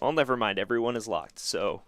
Well, never mind. Everyone is locked. So,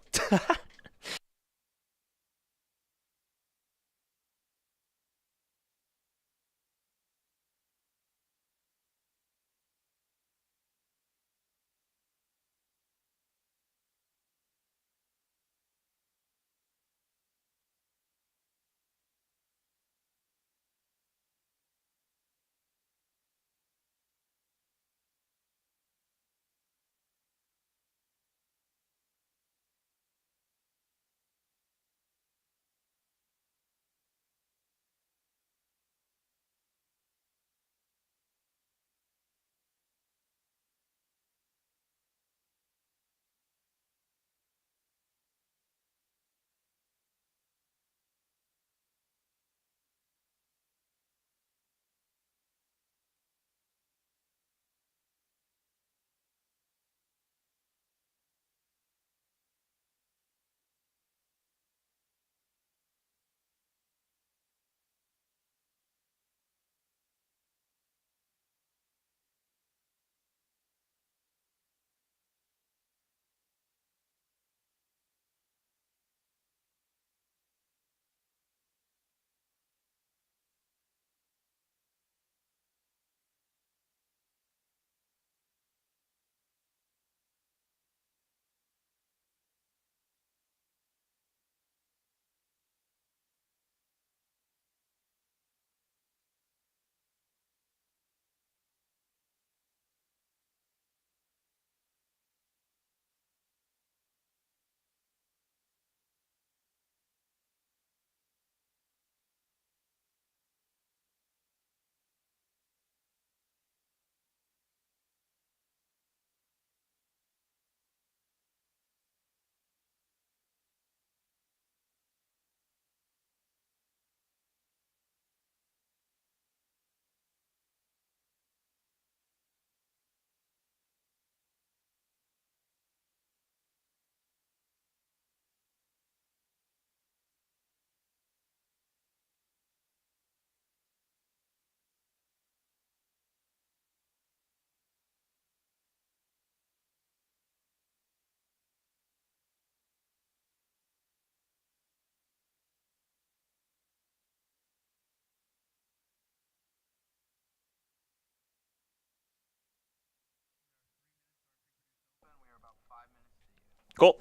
cool.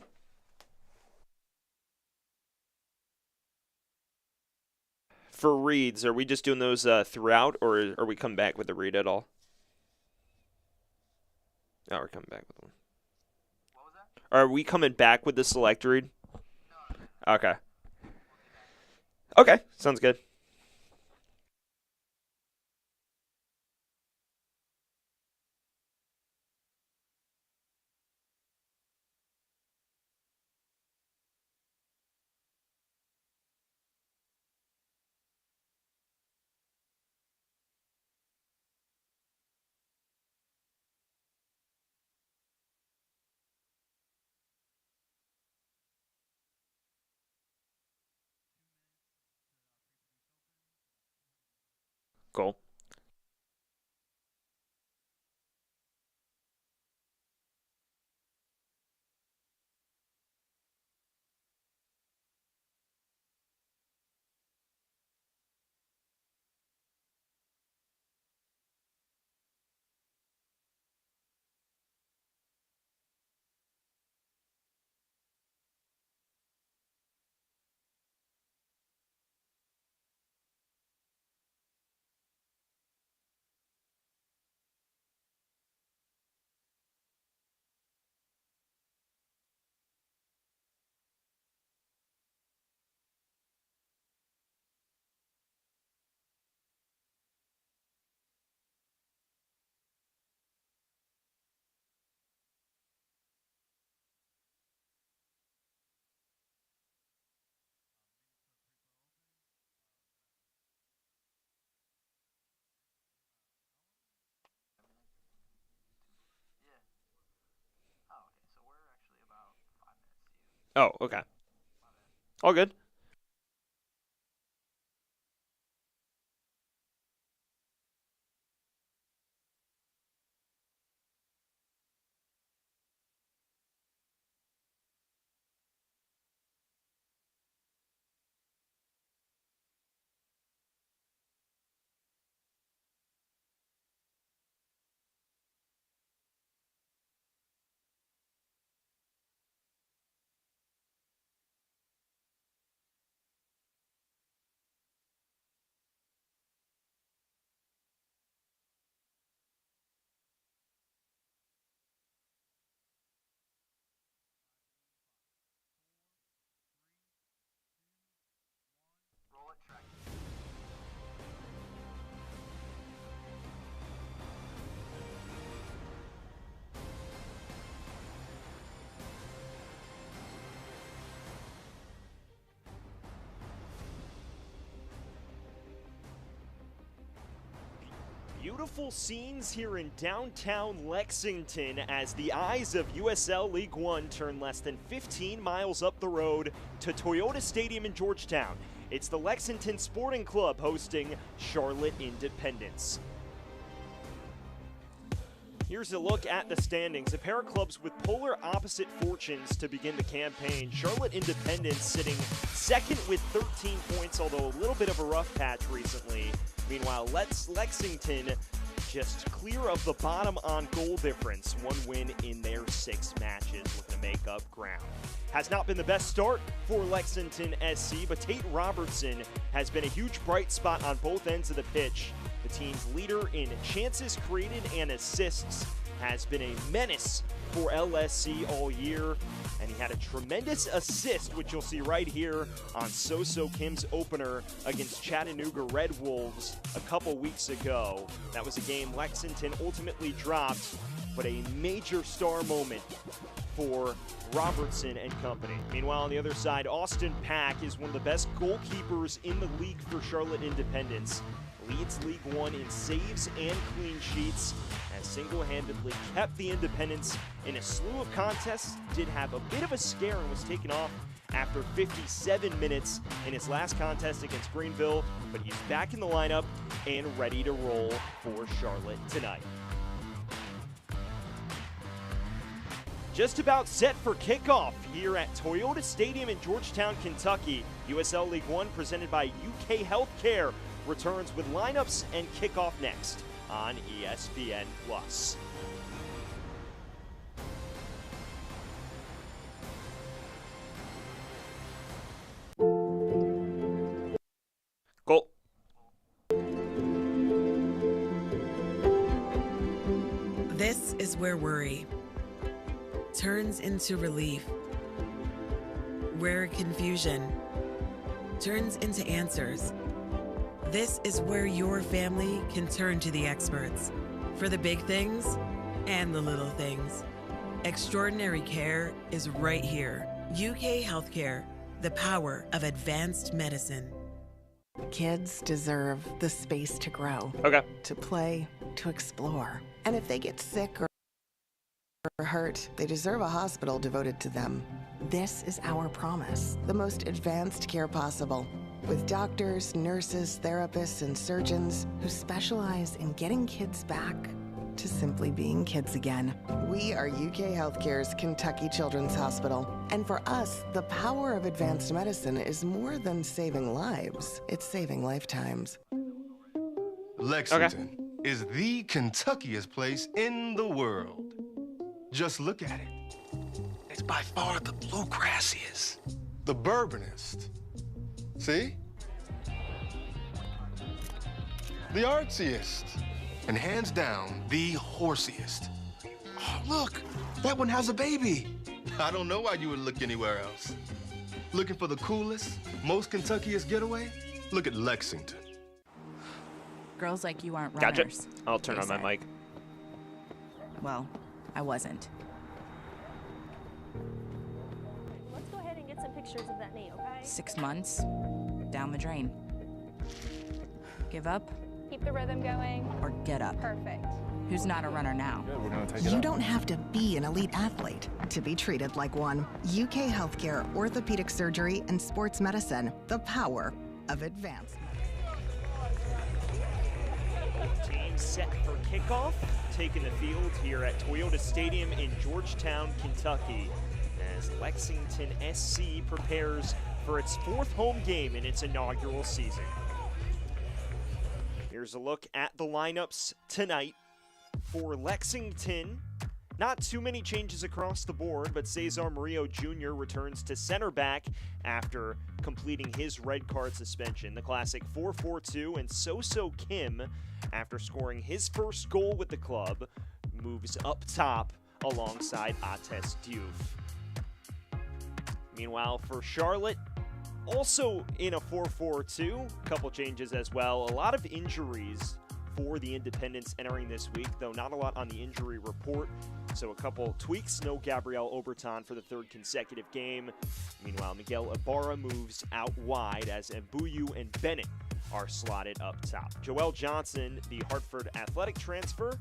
For reads, are we just doing those throughout, or are we coming back with the read at all? Oh, we're coming back with one. Are we coming back with the select read? Okay. Okay, sounds good. Cool. Oh, okay. All good. Beautiful scenes here in downtown Lexington as the eyes of USL League One turn less than 15 miles up the road to Toyota Stadium in Georgetown. It's the Lexington Sporting Club hosting Charlotte Independence. Here's a look at the standings. A pair of clubs with polar opposite fortunes to begin the campaign. Charlotte Independence sitting second with 13 points, although a little bit of a rough patch recently. Meanwhile, Lexington just clear of the bottom on goal difference. One win in their 6 matches, looking to make up ground. Has not been the best start for Lexington SC, but Tate Robertson has been a huge bright spot on both ends of the pitch. The team's leader in chances created and assists, has been a menace for LSC all year, and he had a tremendous assist, which you'll see right here on So Kim's opener against Chattanooga Red Wolves a couple weeks ago. That was a game Lexington ultimately dropped, but a major star moment for Robertson and company. Meanwhile, on the other side, Austin Pack is one of the best goalkeepers in the league for Charlotte Independence. Leads League One in saves and clean sheets, has single-handedly kept the Independence in a slew of contests. Did have a bit of a scare and was taken off after 57 minutes in his last contest against Greenville, but he's back in the lineup and ready to roll for Charlotte tonight. Just about set for kickoff here at Toyota Stadium in Georgetown, Kentucky. USL League One presented by UK Healthcare returns with lineups and kickoff next on ESPN+. Goal. This is where worry turns into relief, where confusion turns into answers. This is where your family can turn to the experts for the big things and the little things. Extraordinary care is right here. UK Healthcare, the power of advanced medicine. Kids deserve the space to grow, to play, to explore. And if they get sick or hurt, they deserve a hospital devoted to them. This is our promise, the most advanced care possible, with doctors, nurses, therapists, and surgeons who specialize in getting kids back to simply being kids again. We are UK Healthcare's Kentucky Children's Hospital. And for us, the power of advanced medicine is more than saving lives. It's saving lifetimes. Lexington is the Kentuckiest place in the world. Just look at it. It's by far the bluegrassiest, the bourbonist. See? The artsiest. And hands down, the horsiest. Oh, look, that one has a baby. I don't know why you would look anywhere else. Looking for the coolest, most Kentuckiest getaway? Look at Lexington. Girls like you aren't runners. Gotcha. I'll turn on my mic. Well, I wasn't. Let's go ahead and get some pictures of that knee, okay? 6 months, down the drain. Give up Keep the rhythm going. or get up. Perfect. Who's not a runner now? You don't have to be an elite athlete to be treated like one. UK Healthcare, orthopedic surgery, and sports medicine, the power of advanced medicine. Team set for kickoff, taking the field here at Toyota Stadium in Georgetown, Kentucky, as Lexington SC prepares for its 4th home game in its inaugural season. Here's a look at the lineups tonight for Lexington. Not too many changes across the board, but Cesar Murillo Jr. returns to center back after completing his red card suspension. The classic 4-4-2, and So Kim, after scoring his first goal with the club, moves up top alongside Ates Diouf. Meanwhile, for Charlotte, also in a 4-4-2, a couple changes as well. A lot of injuries for the Independents entering this week, though not a lot on the injury report. So a couple tweaks. No Gabriel Oberton for the 3rd consecutive game. Meanwhile, Miguel Ibarra moves out wide as Mbuyu and Bennett are slotted up top. Joel Johnson, the Hartford Athletic transfer,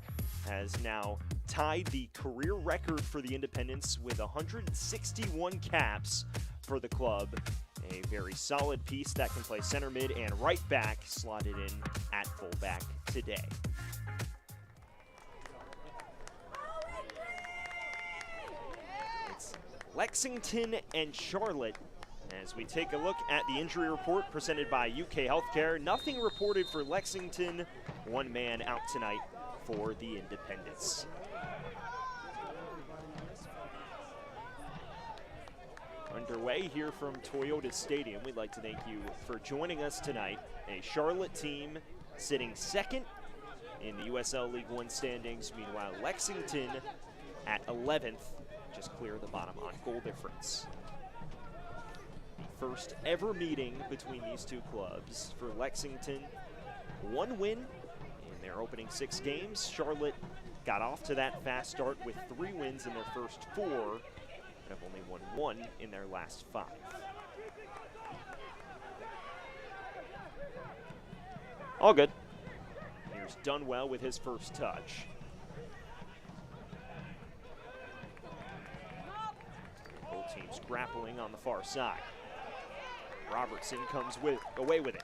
has now tied the career record for the Independents with 161 caps for the club. A very solid piece that can play center mid and right back, slotted in at fullback today. It's Lexington and Charlotte as we take a look at the injury report presented by UK Healthcare. Nothing reported for Lexington. One man out tonight for the Independents. Underway here from Toyota Stadium. We'd like to thank you for joining us tonight. A Charlotte team sitting second in the USL League One standings. Meanwhile, Lexington at 11th, just clear of the bottom on goal difference. The first ever meeting between these two clubs. For Lexington, one win in their opening 6 games. Charlotte got off to that fast start with 3 wins in their first 4. Have only won 1 in their last 5. All good. Here's Dunwell with his first touch. Both teams grappling on the far side. Robertson comes away with it.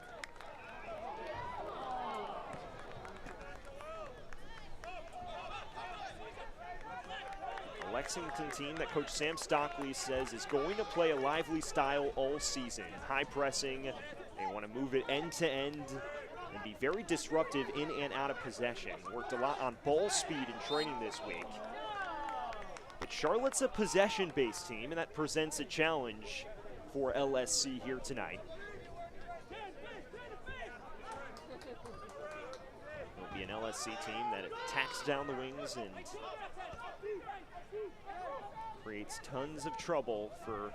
A Lexington team that Coach Sam Stockley says is going to play a lively style all season. High pressing, they want to move it end to end and be very disruptive in and out of possession. Worked a lot on ball speed in training this week. But Charlotte's a possession-based team, and that presents a challenge for LSC here tonight. It'll be an LSC team that attacks down the wings and creates tons of trouble for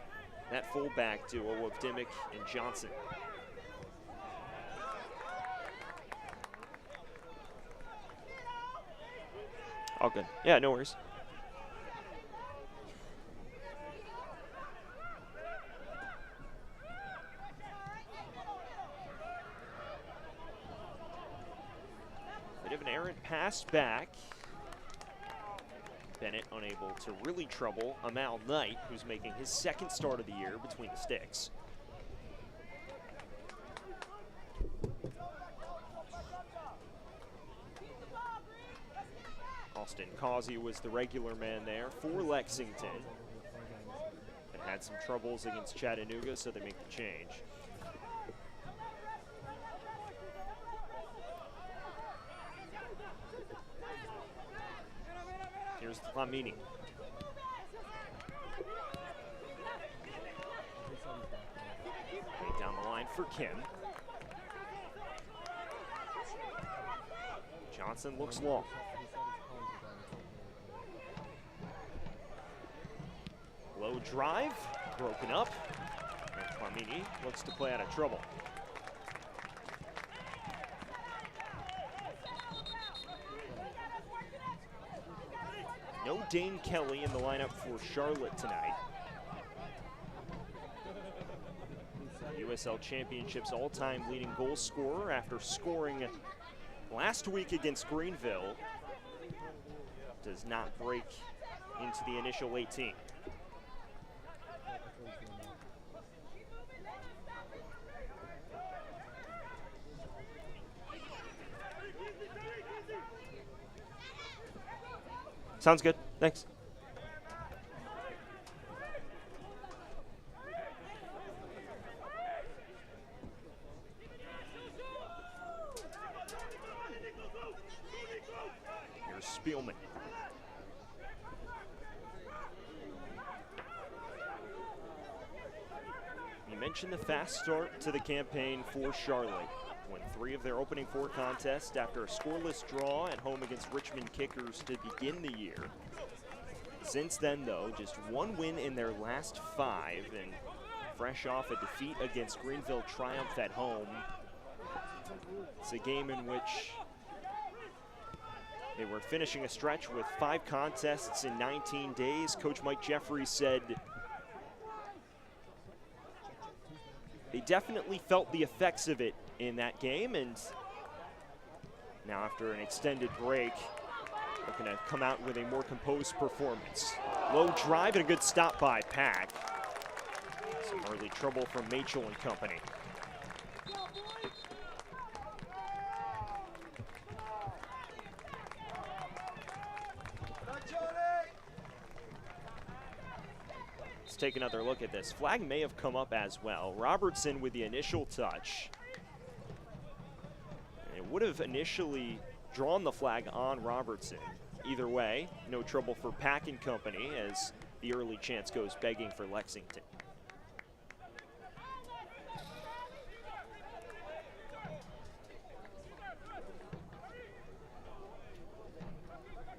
that fullback duo of Dimmick and Johnson. All good. Yeah, no worries. Bit of an errant pass back. Bennett unable to really trouble Amal Knight, who's making his 2nd start of the year between the sticks. Austin Causey was the regular man there for Lexington. And had some troubles against Chattanooga, so they make the change. Here's Flamini. Down the line for Kim. Johnson looks long. Low drive, broken up. And Flamini looks to play out of trouble. No Dane Kelly in the lineup for Charlotte tonight. USL Championship's all-time leading goal scorer after scoring last week against Greenville does not break into the initial 18. Sounds good. Thanks. Here's Spielman. You mentioned the fast start to the campaign for Charlotte. Won 3 of their opening 4 contests after a scoreless draw at home against Richmond Kickers to begin the year. Since then, though, just 1 win in their last 5, and fresh off a defeat against Greenville Triumph at home. It's a game in which they were finishing a stretch with 5 contests in 19 days. Coach Mike Jeffries said they definitely felt the effects of it in that game, and now after an extended break, looking to come out with a more composed performance. Low drive and a good stop by Pack. Some early trouble from Machel and company. Let's take another look at this. Flag may have come up as well. Robertson with the initial touch. And it would have initially drawn the flag on Robertson. Either way, no trouble for Pack and company as the early chance goes begging for Lexington.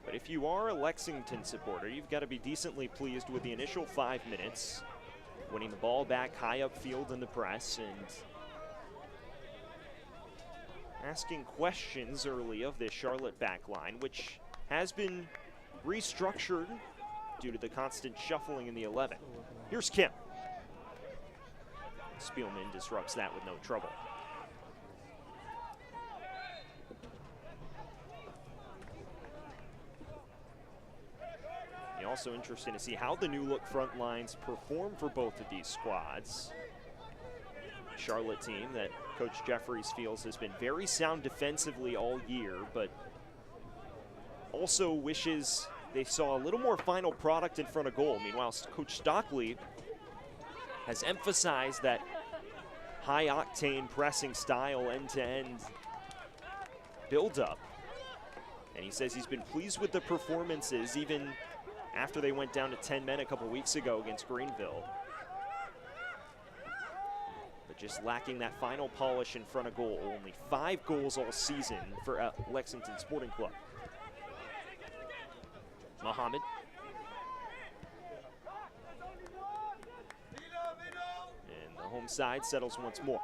But if you are a Lexington supporter, you've got to be decently pleased with the initial 5 minutes, winning the ball back high upfield in the press and asking questions early of this Charlotte back line, which has been restructured due to the constant shuffling in the 11. Here's Kim. Spielman disrupts that with no trouble. Also interesting to see how the new look front lines perform for both of these squads. Charlotte team that Coach Jeffries feels has been very sound defensively all year, but also wishes they saw a little more final product in front of goal. Meanwhile, Coach Stockley has emphasized that high-octane pressing style, end-to-end build-up. And he says he's been pleased with the performances, even after they went down to 10 men a couple weeks ago against Greenville. But just lacking that final polish in front of goal. Only 5 goals all season for Lexington Sporting Club. Muhammad. And the home side settles once more.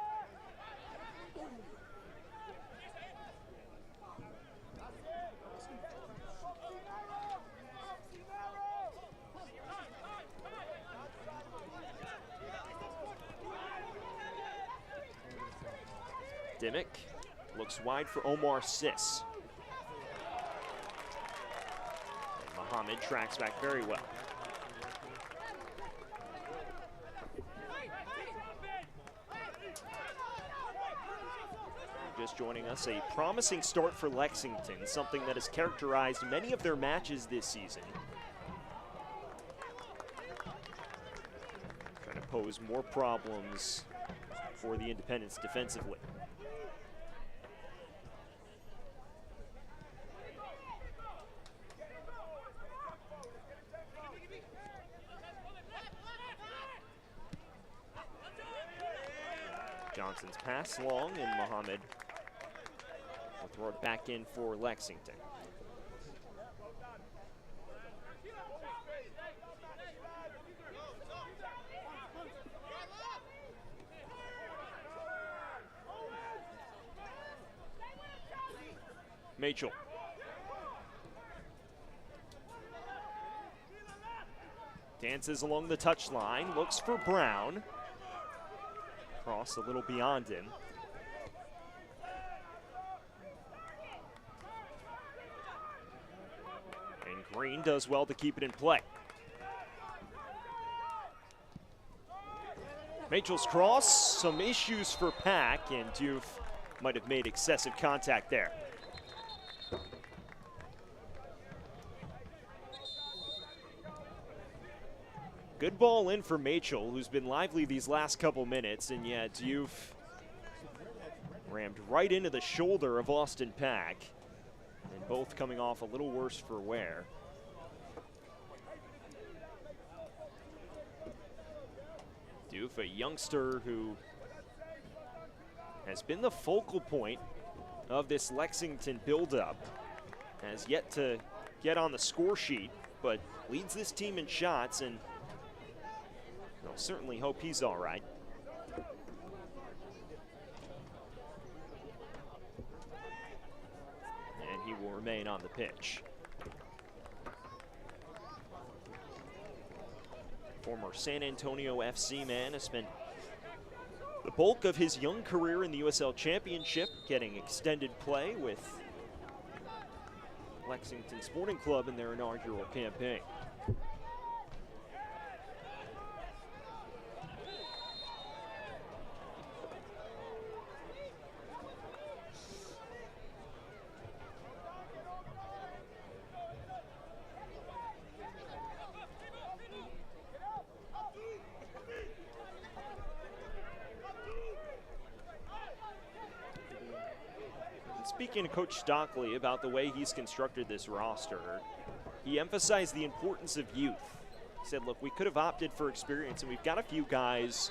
Dimmick looks wide for Omar Sis. And Muhammad tracks back very well. Just joining us, a promising start for Lexington, something that has characterized many of their matches this season. Trying to pose more problems for the Independents defensively. Johnson's pass long, and Muhammad will throw it back in for Lexington. Machel. Dances along the touchline, looks for Brown. Cross a little beyond him. And Green does well to keep it in play. Machel's cross, some issues for Pack, and Diouf might have made excessive contact there. Good ball in for Machel, who's been lively these last couple minutes, and yeah, Diouf rammed right into the shoulder of Austin Pack, and both coming off a little worse for wear. Diouf, a youngster who has been the focal point of this Lexington buildup, has yet to get on the score sheet, but leads this team in shots, and I'll certainly hope he's all right. And he will remain on the pitch. Former San Antonio FC man has spent the bulk of his young career in the USL Championship, getting extended play with Lexington Sporting Club in their inaugural campaign. Speaking to Coach Stockley about the way he's constructed this roster, he emphasized the importance of youth. He said, look, we could have opted for experience, and we've got a few guys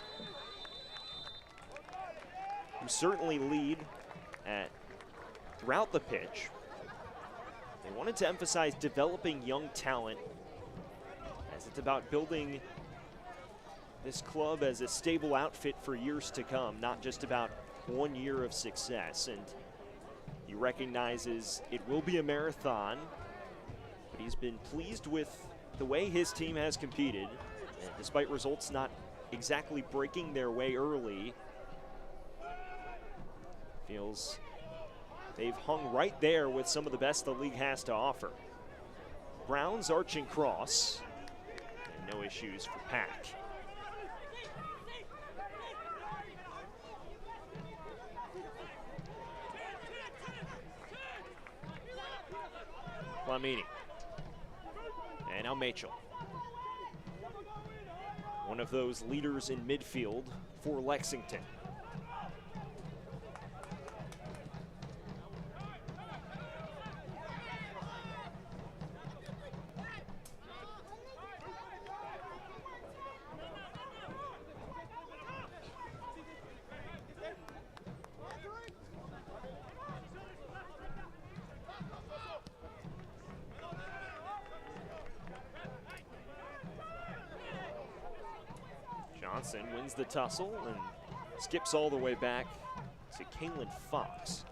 who certainly lead throughout the pitch. They wanted to emphasize developing young talent, as it's about building this club as a stable outfit for years to come, not just about 1 year of success. And he recognizes it will be a marathon, but he's been pleased with the way his team has competed. And despite results not exactly breaking their way early, feels they've hung right there with some of the best the league has to offer. Brown's arching cross, and no issues for Pack. Flamini. And now Machel. One of those leaders in midfield for Lexington. Johnson wins the tussle and skips all the way back to Kalen Fox.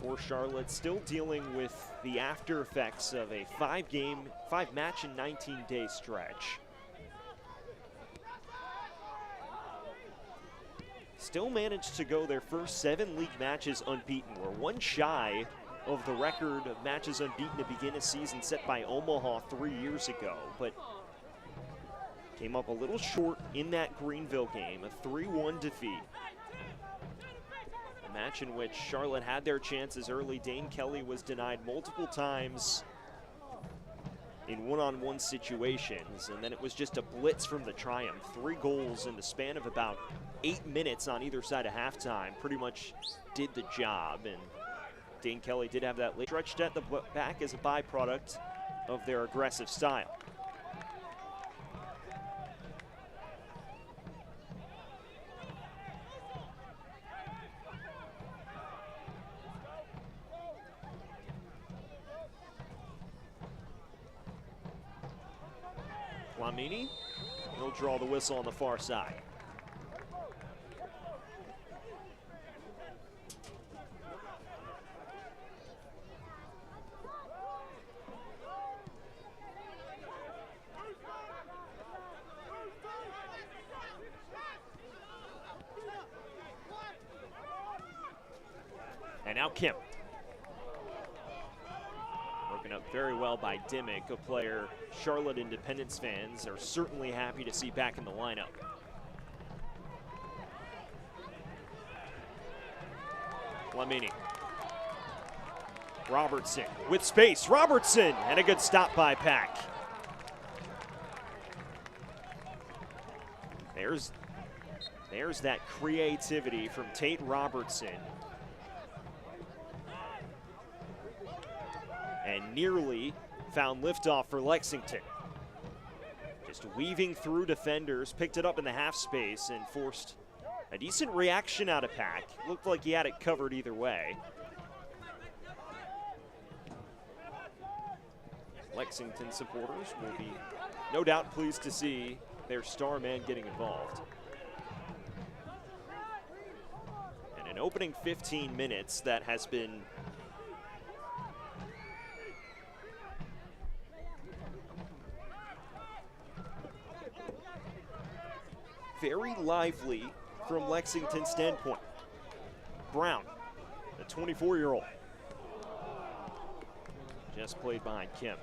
For Charlotte, still dealing with the after effects of a five match and 19-day stretch. Still managed to go their first 7 league matches unbeaten. We're one shy of the record of matches unbeaten to begin a season set by Omaha 3 years ago, but came up a little short in that Greenville game, a 3-1 defeat. A match in which Charlotte had their chances early. Dane Kelly was denied multiple times in one-on-one situations, and then it was just a blitz from the Triumph. 3 goals in the span of about 8 minutes on either side of halftime pretty much did the job, and Dane Kelly did have that late stretched at the back as a byproduct of their aggressive style. Flamini, he'll draw the whistle on the far side. And now Kim. Broken up very well by Dimmick, a player Charlotte Independence fans are certainly happy to see back in the lineup. Flamini. Robertson with space. Robertson, and a good stop by Pack. There's that creativity from Tate Robertson. And nearly found liftoff for Lexington. Just weaving through defenders, picked it up in the half space and forced a decent reaction out of Pack. Looked like he had it covered either way. Lexington supporters will be no doubt pleased to see their star man getting involved. opening 15 minutes that has been very lively from Lexington's standpoint. Brown, the 24-year-old, just played behind Kim.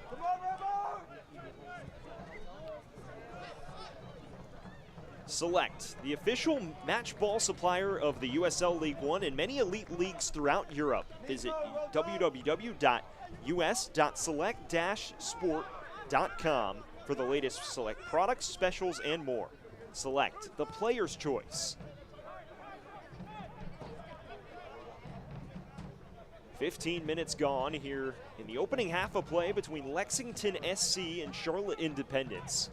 Select, the official match ball supplier of the USL League One and many elite leagues throughout Europe. Visit www.us.select-sport.com for the latest Select products, specials, and more. Select, the player's choice. 15 minutes gone here in the opening half of play between Lexington SC and Charlotte Independence.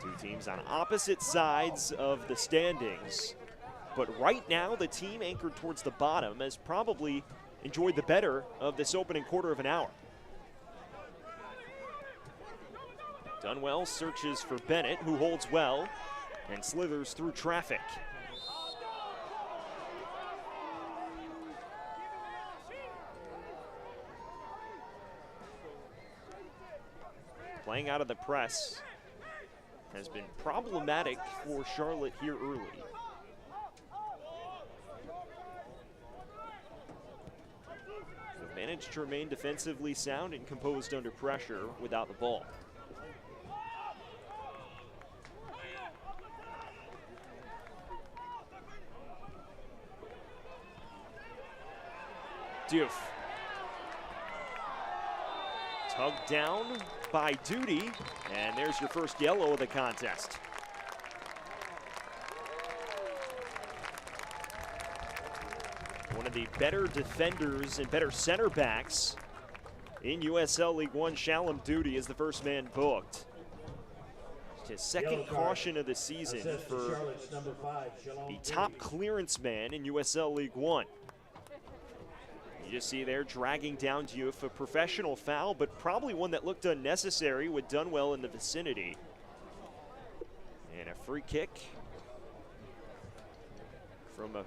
Two teams on opposite sides of the standings, but right now the team anchored towards the bottom has probably enjoyed the better of this opening quarter of an hour. Dunwell searches for Bennett, who holds well and slithers through traffic. Playing out of the press has been problematic for Charlotte here early. They've managed to remain defensively sound and composed under pressure without the ball. Diouf. Tugged down by Duty, and there's your first yellow of the contest. One of the better defenders and better center backs in USL League One, Shalom Duty, is the first man booked. His second caution of the season for the top clearance man in USL League One. You just see there dragging down Diouf, a professional foul, but probably one that looked unnecessary with Dunwell in the vicinity. And a free kick from a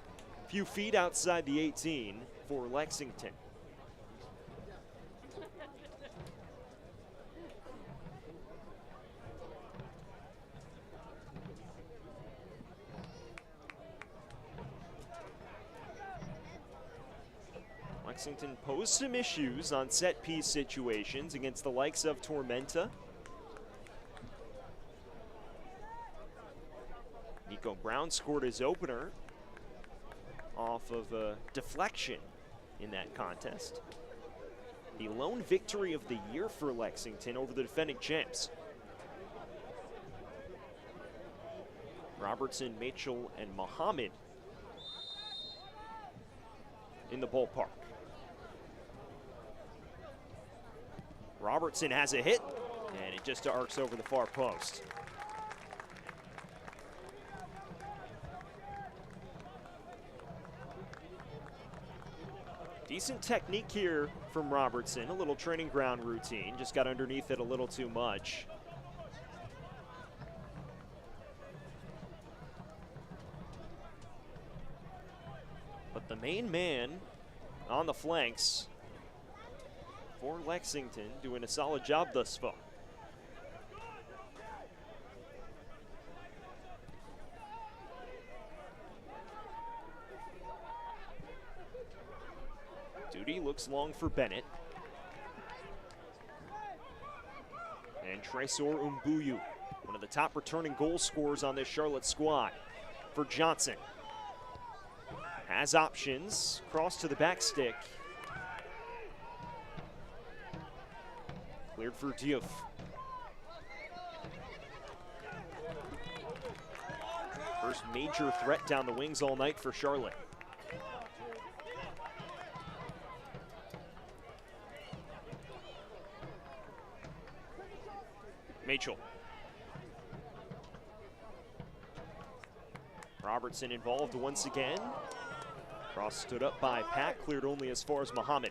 few feet outside the 18 for Lexington. Lexington posed some issues on set-piece situations against the likes of Tormenta. Nico Brown scored his opener off of a deflection in that contest. The lone victory of the year for Lexington over the defending champs. Robertson, Mitchell, and Muhammad in the ballpark. Robertson has a hit, and it just arcs over the far post. Decent technique here from Robertson, a little training ground routine, just got underneath it a little too much. But the main man on the flanks for Lexington doing a solid job thus far. Duty looks long for Bennett. And Tresor Umbuyu, one of the top returning goal scorers on this Charlotte squad, for Johnson. Has options, cross to the back stick. Cleared for Diouf. First major threat down the wings all night for Charlotte. Mitchell. Robertson involved once again. Cross stood up by Pat, cleared only as far as Muhammad.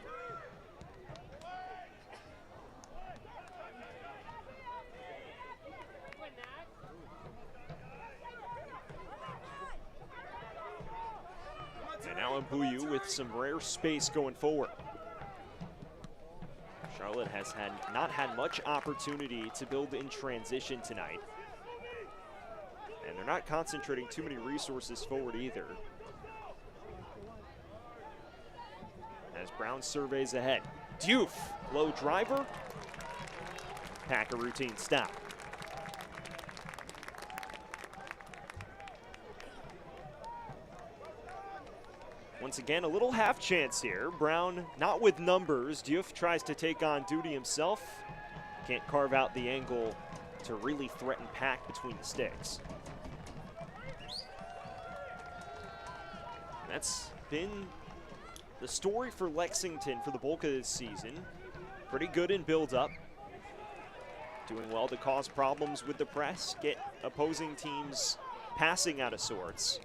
And now Mbuyu with some rare space going forward. Charlotte has not had much opportunity to build in transition tonight. And they're not concentrating too many resources forward either. As Brown surveys ahead. Diouf, low driver. Pack a routine stop. Once again, a little half chance here. Brown not with numbers. Diouf tries to take on duty himself. Can't carve out the angle to really threaten Pack between the sticks. That's been the story for Lexington for the bulk of this season. Pretty good in build-up. Doing well to cause problems with the press, get opposing teams passing out of sorts.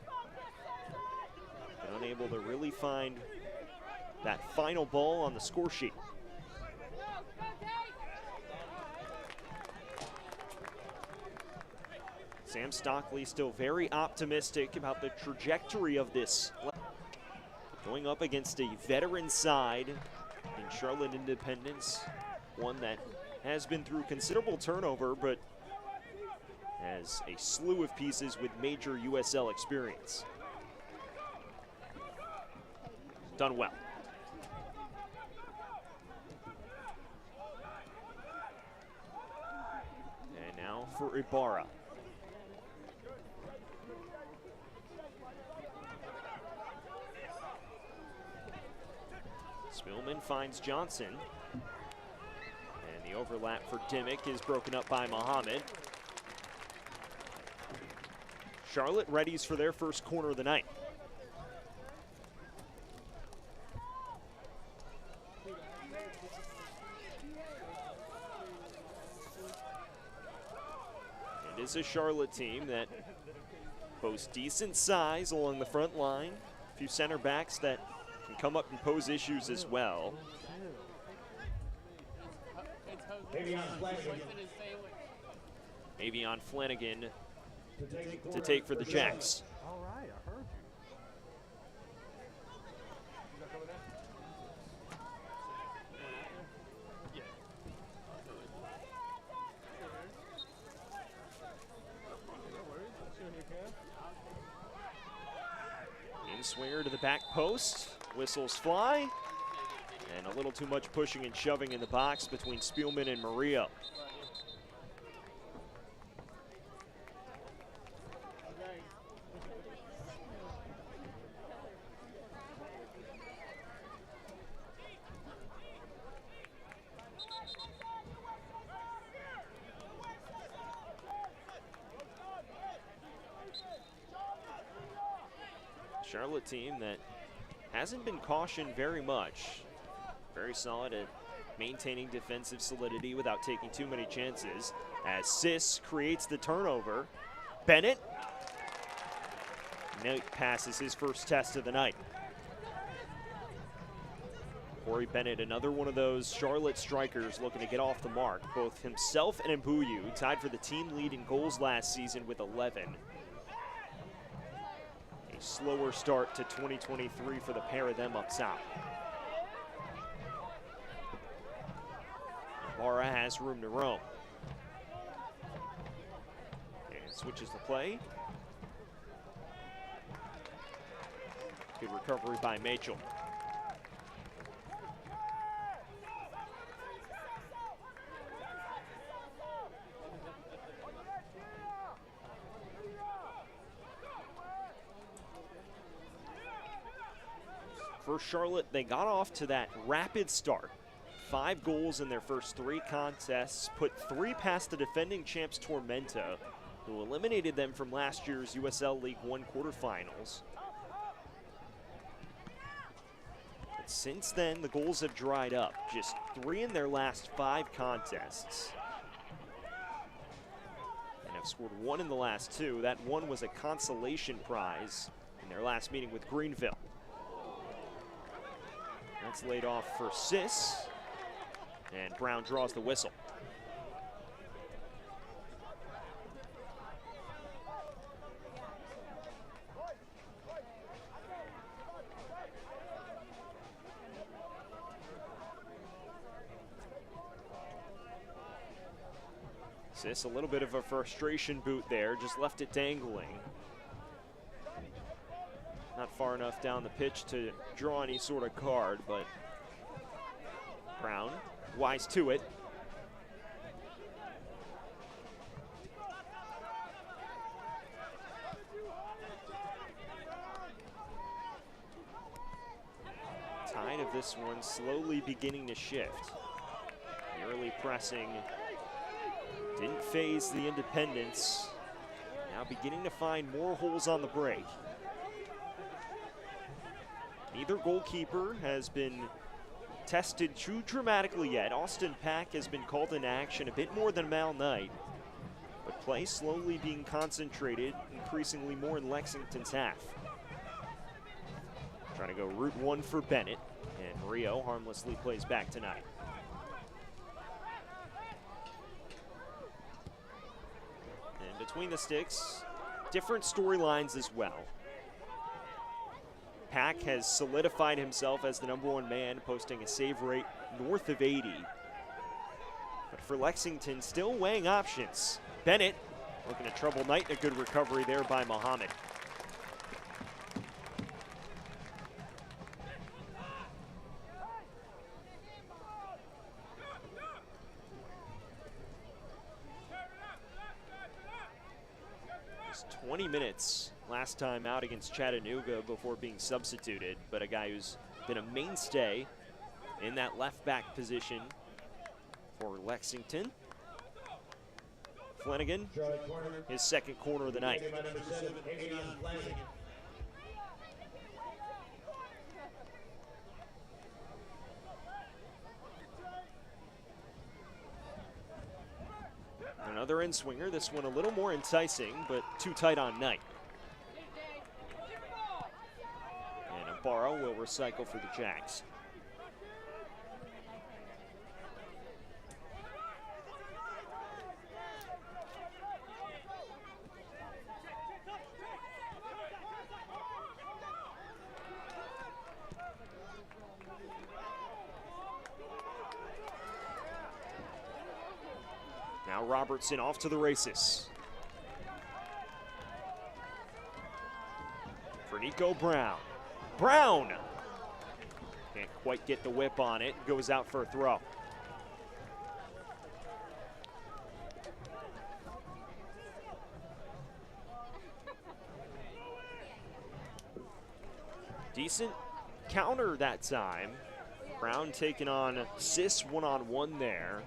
But unable to really find that final ball on the score sheet. Sam Stockley still very optimistic about the trajectory of this. Going up against a veteran side in Charlotte Independence, one that has been through considerable turnover, but has a slew of pieces with major USL experience. Done well. And now for Ibarra. Spillman finds Johnson. And the overlap for Dimmick is broken up by Muhammad. Charlotte readies for their first corner of the night. It is a Charlotte team that boasts decent size along the front line. A few center backs that can come up and pose issues as well. Avion Flanagan to take for the Jacks. All right, I heard you. In-swinger to the back post. Whistles fly. And a little too much pushing and shoving in the box between Spielman and Murillo. Charlotte team that hasn't been cautioned very much. Very solid at maintaining defensive solidity without taking too many chances. As Sis creates the turnover. Bennett. Knight passes his first test of the night. Corey Bennett, another one of those Charlotte strikers looking to get off the mark. Both himself and Mbuyu tied for the team lead in goals last season with 11. A slower start to 2023 for the pair of them up top. Ibarra has room to roam. And switches the play. Good recovery by Mitchell. For Charlotte, they got off to that rapid start. 5 goals in their first 3 contests, put 3 past the defending champs Tormenta, who eliminated them from last year's USL League One quarterfinals. But since then, the goals have dried up. Just 3 in their last 5 contests. And have scored 1 in the last 2. That one was a consolation prize in their last meeting with Greenville. That's laid off for Sis. And Brown draws the whistle. Sis, a little bit of a frustration boot there, just left it dangling. Not far enough down the pitch to draw any sort of card, but Brown wise to it. Tide of this one slowly beginning to shift. The early pressing didn't phase the Independents. Now beginning to find more holes on the break. Neither goalkeeper has been tested too dramatically yet. Austin Pack has been called into action a bit more than Mal Knight, but play slowly being concentrated increasingly more in Lexington's half. Trying to go route one for Bennett, and Rio harmlessly plays back tonight. And between the sticks, different storylines as well. Pack has solidified himself as the #1 man, posting a save rate north of 80. But for Lexington, still weighing options. Bennett looking to trouble Knight, a good recovery there by Muhammad. Just 20 minutes last time out against Chattanooga before being substituted, but a guy who's been a mainstay in that left back position for Lexington. Flanagan, his second corner of the night. Another in-swinger, this one a little more enticing, but too tight on Knight. And Ibarra will recycle for the Jacks. Now Robertson off to the races. For Nico Brown. Brown! Can't quite get the whip on it. Goes out for a throw. Decent counter that time. Brown taking on Sis one-on-one there.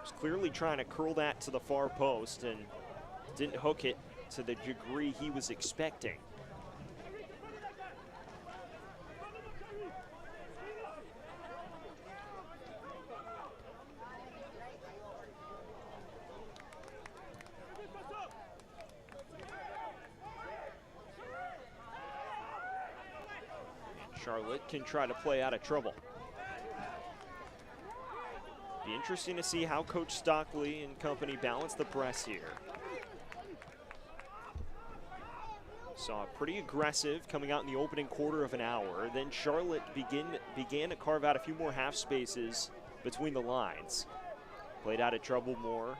Was clearly trying to curl that to the far post and didn't hook it to the degree he was expecting. And Charlotte can try to play out of trouble. Be interesting to see how Coach Stockley and company balance the press here. Saw pretty aggressive coming out in the opening quarter of an hour. Then Charlotte began to carve out a few more half spaces between the lines. Played out of trouble more.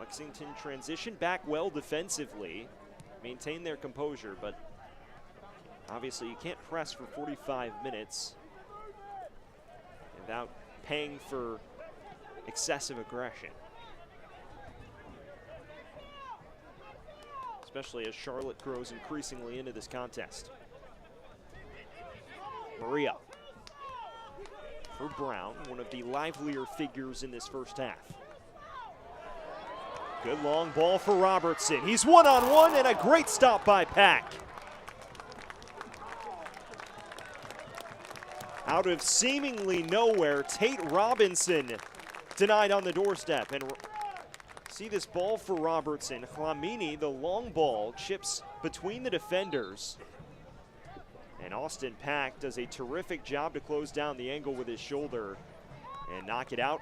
Lexington transitioned back well defensively, maintained their composure, but obviously you can't press for 45 minutes without paying for excessive aggression. Especially as Charlotte grows increasingly into this contest. Maria for Brown, one of the livelier figures in this first half. Good long ball for Robertson. He's one-on-one and a great stop by Pack. Out of seemingly nowhere, Tate Robinson denied on the doorstep. And see this ball for Robertson. Khlamini, the long ball, chips between the defenders. And Austin Pack does a terrific job to close down the angle with his shoulder and knock it out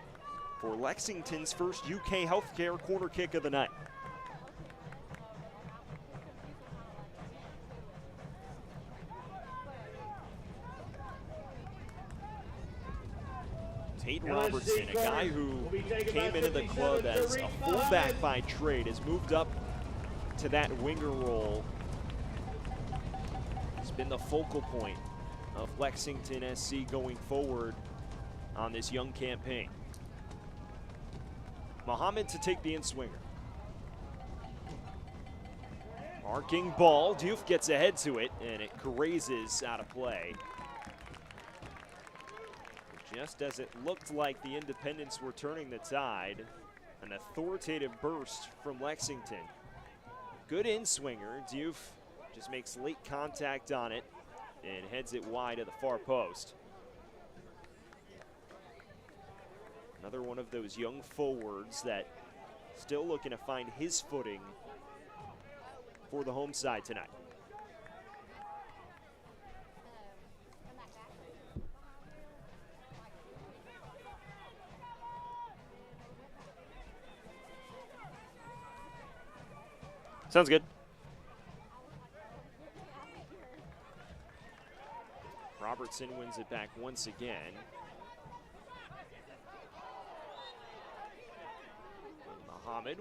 for Lexington's first UK Healthcare corner kick of the night. Tate Robertson, a guy who came into the club as a fullback by trade, has moved up to that winger role. He's been the focal point of Lexington SC going forward on this young campaign. Mohammed to take the in-swinger. Marking ball, Diouf gets ahead to it, and it grazes out of play. Just as it looked like the Independents were turning the tide, an authoritative burst from Lexington. Good in-swinger, Diouf just makes late contact on it and heads it wide of the far post. Another one of those young forwards that still looking to find his footing for the home side tonight. Sounds good. Robertson wins it back once again. Mohammed.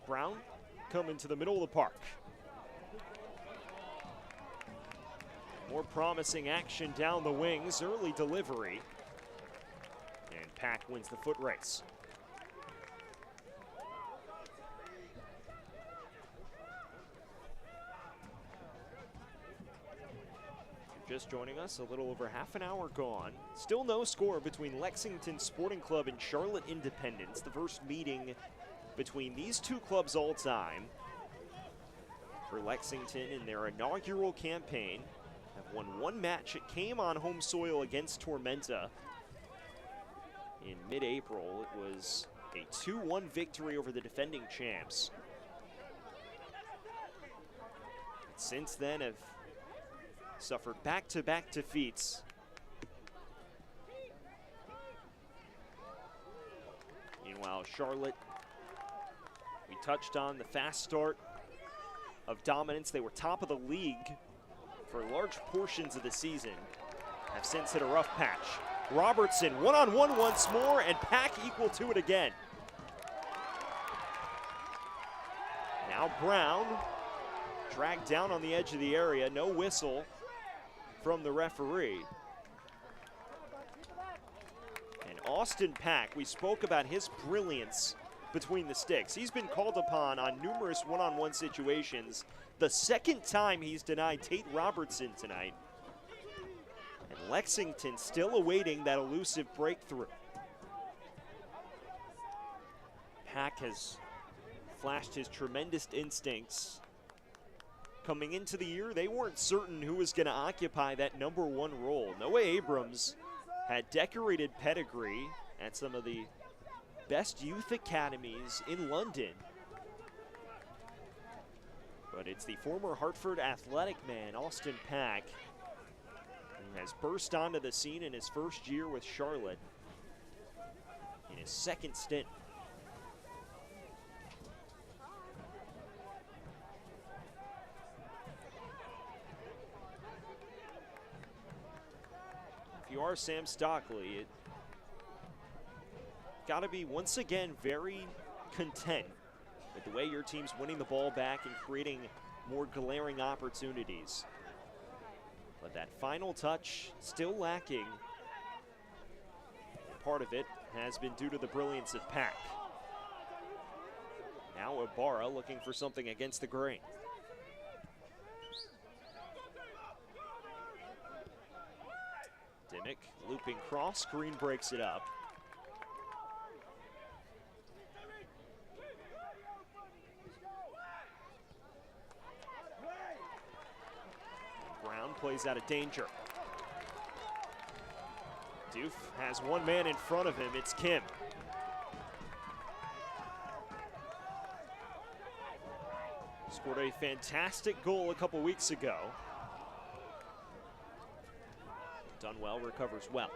Brown coming to the middle of the park. More promising action down the wings, early delivery. And Pack wins the foot race. If you're just joining us, a little over half an hour gone. Still no score between Lexington Sporting Club and Charlotte Independents. The first meeting between these two clubs all time. For Lexington in their inaugural campaign, have won one match. It came on home soil against Tormenta in mid-April. It was a 2-1 victory over the defending champs. Since then have suffered back-to-back defeats. Meanwhile, Charlotte, we touched on the fast start of dominance. They were top of the league for large portions of the season, have since hit a rough patch. Robertson one-on-one once more, and Pack equal to it again. Now Brown dragged down on the edge of the area, no whistle from the referee. And Austin Pack, we spoke about his brilliance between the sticks. He's been called upon on numerous one-on-one situations. The second time he's denied Tate Robertson tonight. And Lexington still awaiting that elusive breakthrough. Pack has flashed his tremendous instincts. Coming into the year, they weren't certain who was going to occupy that #1 role. Noah Abrams had decorated pedigree at some of the best youth academies in London. But it's the former Hartford Athletic man, Austin Pack, who has burst onto the scene in his first year with Charlotte in his second stint. If you are Sam Stockley, it got to be once again very content with the way your team's winning the ball back and creating more glaring opportunities. But that final touch still lacking. Part of it has been due to the brilliance of Pack. Now Ibarra looking for something against the grain. Dimmick looping cross, Green breaks it up. Brown plays out of danger. Diouf has one man in front of him, it's Kim. Scored a fantastic goal a couple weeks ago. Dunwell recovers well.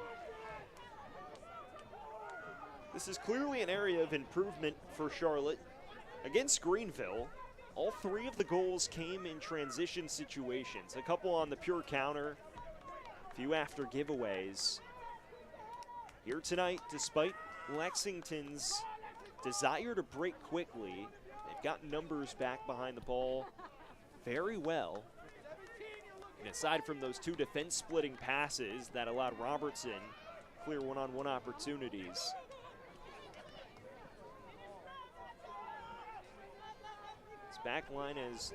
This is clearly an area of improvement for Charlotte. Against Greenville, all 3 of the goals came in transition situations. A couple on the pure counter, a few after giveaways. Here tonight, despite Lexington's desire to break quickly, they've got numbers back behind the ball very well. And aside from those 2 defense-splitting passes that allowed Robertson clear one-on-one opportunities, this back line has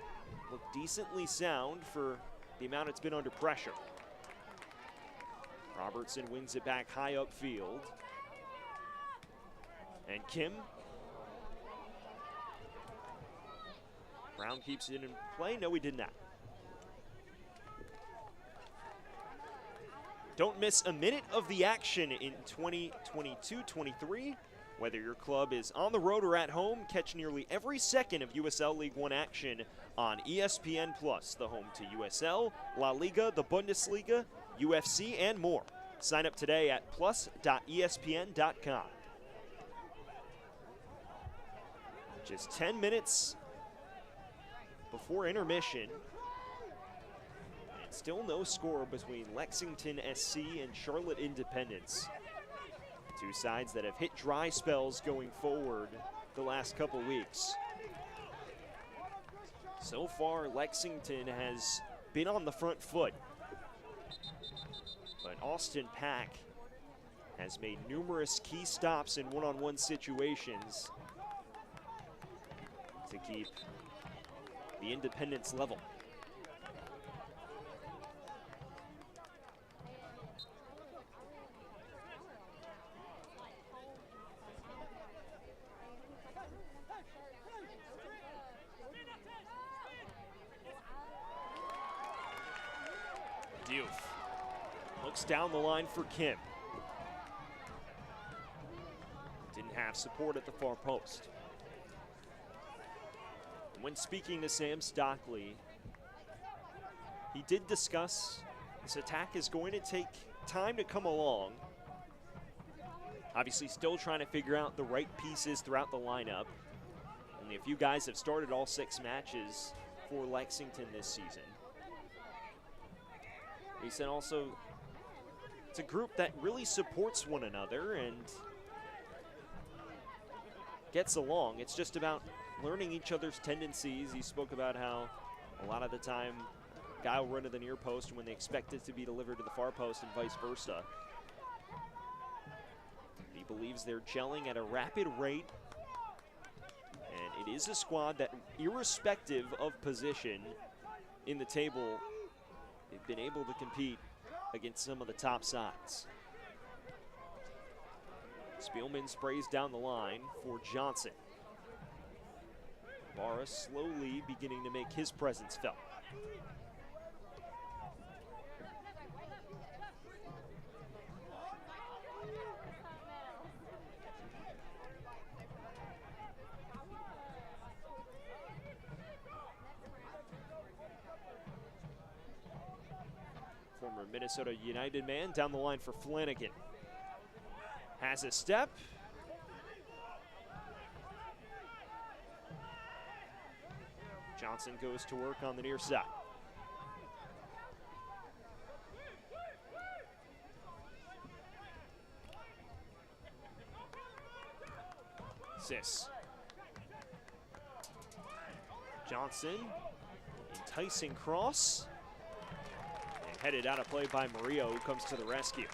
looked decently sound for the amount it's been under pressure. Robertson wins it back high upfield. And Kim. Brown keeps it in play. No, he did not. Don't miss a minute of the action in 2022-23. Whether your club is on the road or at home, catch nearly every second of USL League One action on ESPN+, the home to USL, La Liga, the Bundesliga, UFC, and more. Sign up today at plus.espn.com. Just 10 minutes before intermission. And still no score between Lexington SC and Charlotte Independence. 2 sides that have hit dry spells going forward the last couple weeks. So far, Lexington has been on the front foot. But Austin Pack has made numerous key stops in one-on-one situations to keep the Independence level. Diouf looks down the line for Kim. Didn't have support at the far post. When speaking to Sam Stockley, he did discuss this attack is going to take time to come along. Obviously still trying to figure out the right pieces throughout the lineup. Only a few guys have started all 6 matches for Lexington this season. He said also it's a group that really supports one another and gets along. It's just about learning each other's tendencies. He spoke about how a lot of the time guy will run to the near post when they expect it to be delivered to the far post and vice versa. He believes they're gelling at a rapid rate, and it is a squad that, irrespective of position in the table, they've been able to compete against some of the top sides. Spielman sprays down the line for Johnson. Barra slowly beginning to make his presence felt. Former Minnesota United man down the line for Flanagan. Has a step. Johnson goes to work on the near side. Sis. Johnson, enticing cross. And headed out of play by Murillo, who comes to the rescue.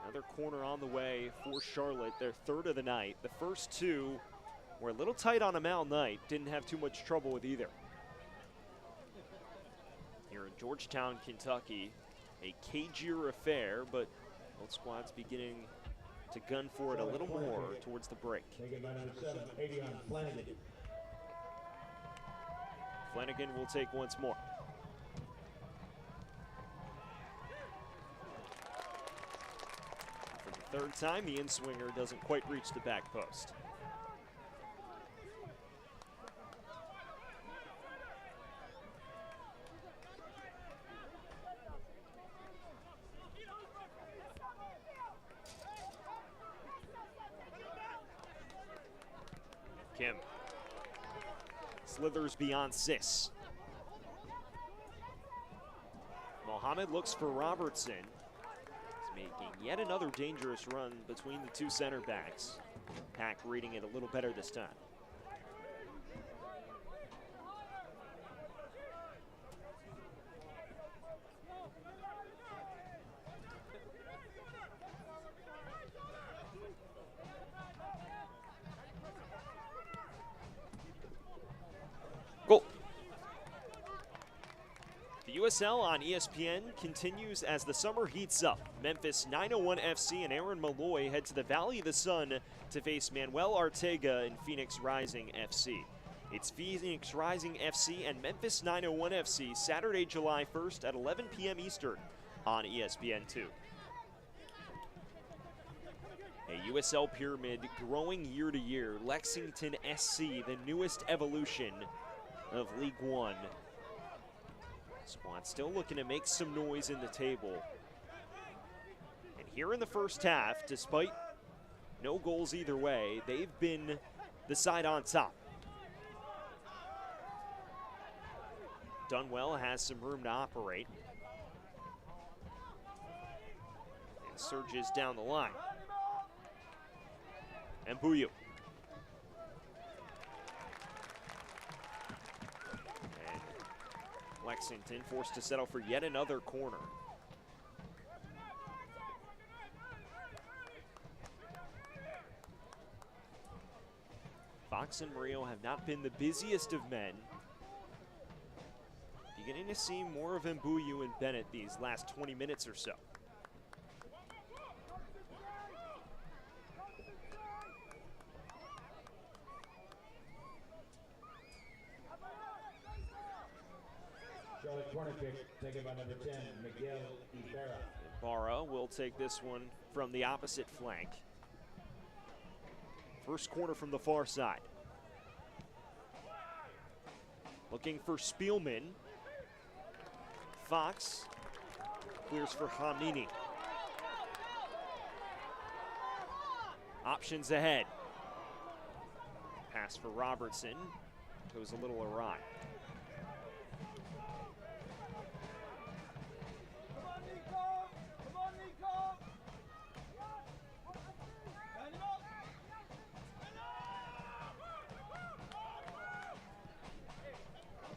Another corner on the way for Charlotte, their 3rd of the night. The first 2 were a little tight on Amal Knight, didn't have too much trouble with either. Here in Georgetown, Kentucky, a cagier affair, but both squads beginning to gun for it a little more towards the break. Flanagan will take once more. For the third time, the in-swinger doesn't quite reach the back post. Kim slithers beyond Sis. Mohammed looks for Robertson. He's making yet another dangerous run between the two center backs. Pack reading it a little better this time. Goal. The USL on ESPN continues as the summer heats up. Memphis 901 FC and Aaron Malloy head to the Valley of the Sun to face Manuel Ortega and Phoenix Rising FC. It's Phoenix Rising FC and Memphis 901 FC Saturday, July 1st at 11 p.m. Eastern on ESPN2. A USL pyramid growing year to year. Lexington SC, the newest evolution of League One. Squad still looking to make some noise in the table. And here in the first half, despite no goals either way, they've been the side on top. Dunwell has some room to operate. And surges down the line. And Mbuyu. Lexington forced to settle for yet another corner. Fox and Murillo have not been the busiest of men. Beginning to see more of Mbuyu and Bennett these last 20 minutes or so. Corner kick taken by number 10, Miguel Ibarra. Ibarra will take this one from the opposite flank. First corner from the far side. Looking for Spielman. Fox clears for Hamnini. Options ahead. Pass for Robertson. Goes a little awry.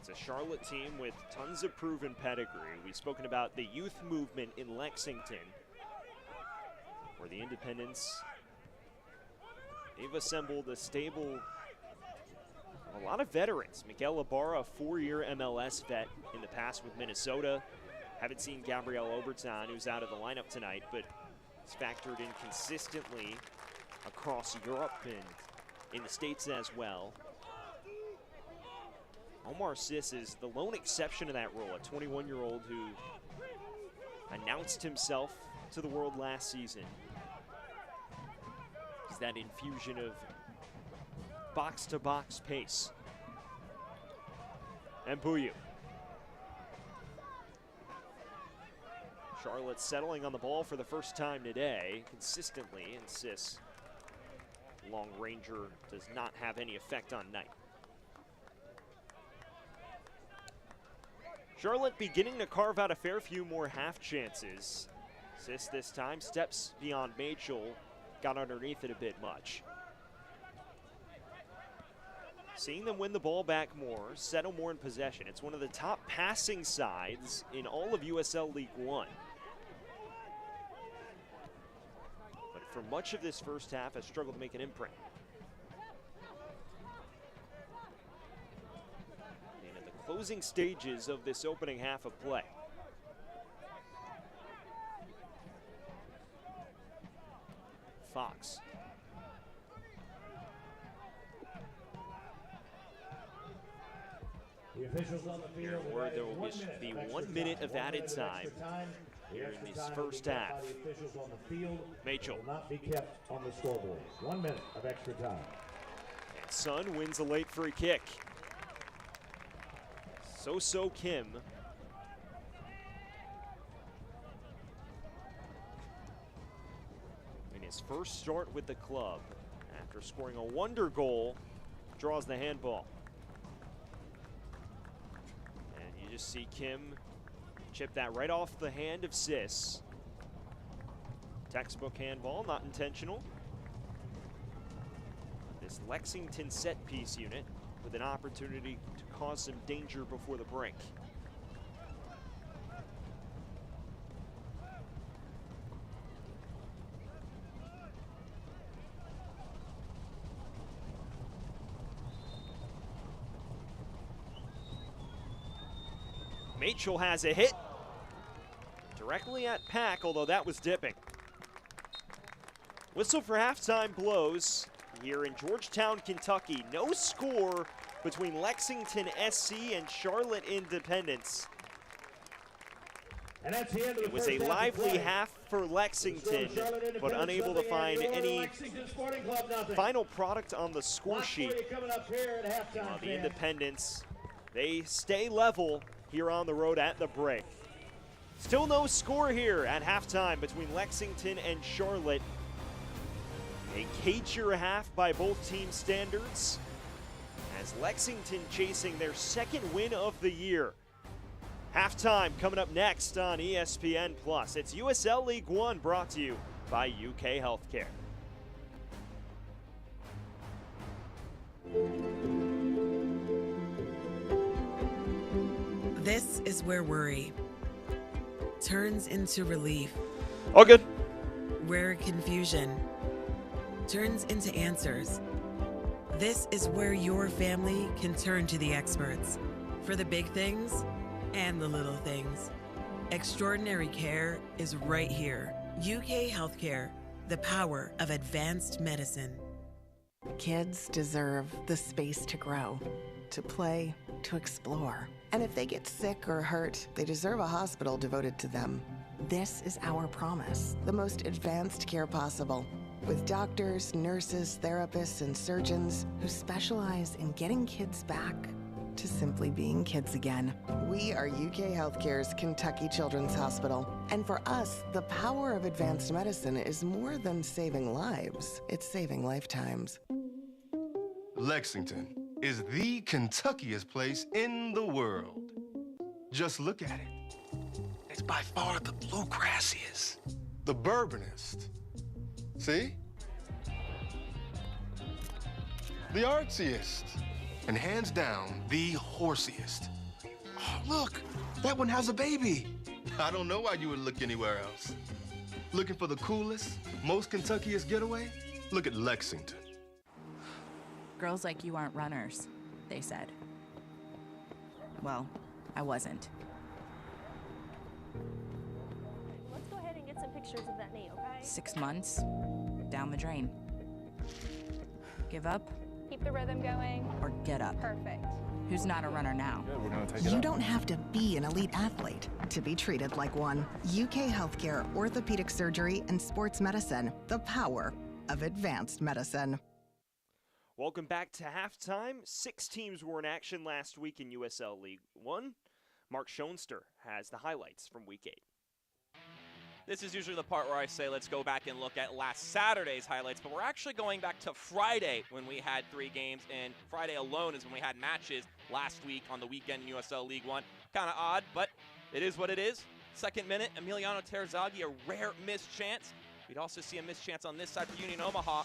It's a Charlotte team with tons of proven pedigree. We've spoken about the youth movement in Lexington, where the Independents, they've assembled a stable, a lot of veterans. Miguel Ibarra, a 4-year MLS vet in the past with Minnesota. Haven't seen Gabriel Oberton, who's out of the lineup tonight, but he's factored in consistently across Europe and in the States as well. Omar Sis is the lone exception to that rule, a 21-year-old who announced himself to the world last season. He's that infusion of box-to-box pace. And Mbuyu. Charlotte settling on the ball for the first time today, consistently, and Sis, long ranger, does not have any effect on Knight. Charlotte beginning to carve out a fair few more half chances. Sis this time steps beyond Machel, got underneath it a bit much. Seeing them win the ball back more, settle more in possession. It's one of the top passing sides in all of USL League One. But for much of this first half, has struggled to make an imprint. Closing stages of this opening half of play. Fox. The officials on the field. There will be 1 minute of added time here in this first half. The officials on the field Mitchell. will not be kept on the scoreboard. 1 minute of extra time. And Sun wins a late free kick. So Kim. In his first start with the club, after scoring a wonder goal, draws the handball. And you just see Kim chip that right off the hand of Sis. Textbook handball, not intentional. This Lexington set piece unit with an opportunity to cause some danger before the break. Mitchell has a hit directly at Pack, although that was dipping. Whistle for halftime blows here in Georgetown, Kentucky. No score between Lexington SC and Charlotte Independence. And that's the end of the It was a lively half for Lexington, but unable to find any final product on the score sheet. The Independence, they stay level here on the road at the break. Still no score here at halftime between Lexington and Charlotte. A cager half by both team standards, as Lexington chasing their second win of the year. Halftime coming up next on ESPN+. It's USL League One, brought to you by UK Healthcare. This is where worry turns into relief. All good. Where confusion turns into answers. This is where your family can turn to the experts for the big things and the little things. Extraordinary care is right here. UK Healthcare, the power of advanced medicine. Kids deserve the space to grow, to play, to explore. And if they get sick or hurt, they deserve a hospital devoted to them. This is our promise, the most advanced care possible, with doctors, nurses, therapists, and surgeons who specialize in getting kids back to simply being kids again. We are UK Healthcare's Kentucky Children's Hospital. And for us, the power of advanced medicine is more than saving lives. It's saving lifetimes. Lexington is the Kentuckiest place in the world. Just look at it. It's by far the bluegrassiest, the bourbonist. See? The artsiest. And hands down, the horsiest. Oh, look, that one has a baby. I don't know why you would look anywhere else. Looking for the coolest, most Kentuckiest getaway? Look at Lexington. Girls like you aren't runners, they said. Well, I wasn't. Let's go ahead and get some pictures of that knee, okay? 6 months, down the drain. Give up Keep the rhythm going. or get up? Perfect. Who's not a runner now? You don't have to be an elite athlete to be treated like one. UK Healthcare, orthopedic surgery, and sports medicine, the power of advanced medicine. Welcome back to halftime. 6 teams were in action last week in USL League One. Mark Schoenster has the highlights from Week 8. This is usually the part where I say let's go back and look at last Saturday's highlights, but we're actually going back to Friday when we had 3 games, and Friday alone is when we had matches last week on the weekend in USL League One. Kind of odd, but it is what it is. 2nd minute, Emiliano Terzaghi, a rare missed chance. We'd also see a missed chance on this side for Union Omaha.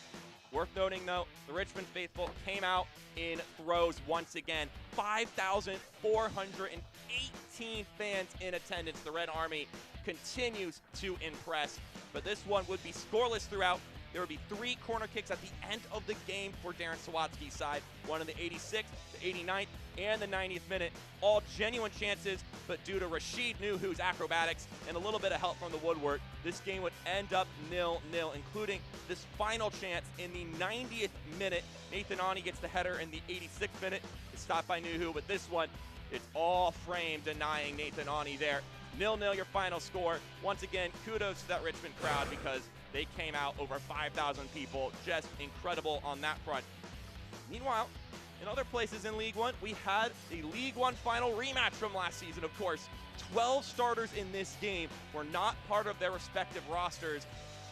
Worth noting, though, the Richmond faithful came out in throws once again. 5,418 fans in attendance. The Red Army continues to impress, but this one would be scoreless throughout. There would be 3 corner kicks at the end of the game for Darren Sawatsky's side. One in the 86th, the 89th, and the 90th minute. All genuine chances, but due to Rashid Nuhu's acrobatics and a little bit of help from the woodwork, this game would end up 0-0, including this final chance in the 90th minute. Nathan Ani gets the header in the 86th minute. It's stopped by Nuhu, but this one It's all frame denying Nathan Ani there. 0-0 your final score. Once again, kudos to that Richmond crowd because they came out over 5,000 people. Just incredible on that front. Meanwhile, in other places in League One, we had the League One final rematch from last season, of course. 12 starters in this game were not part of their respective rosters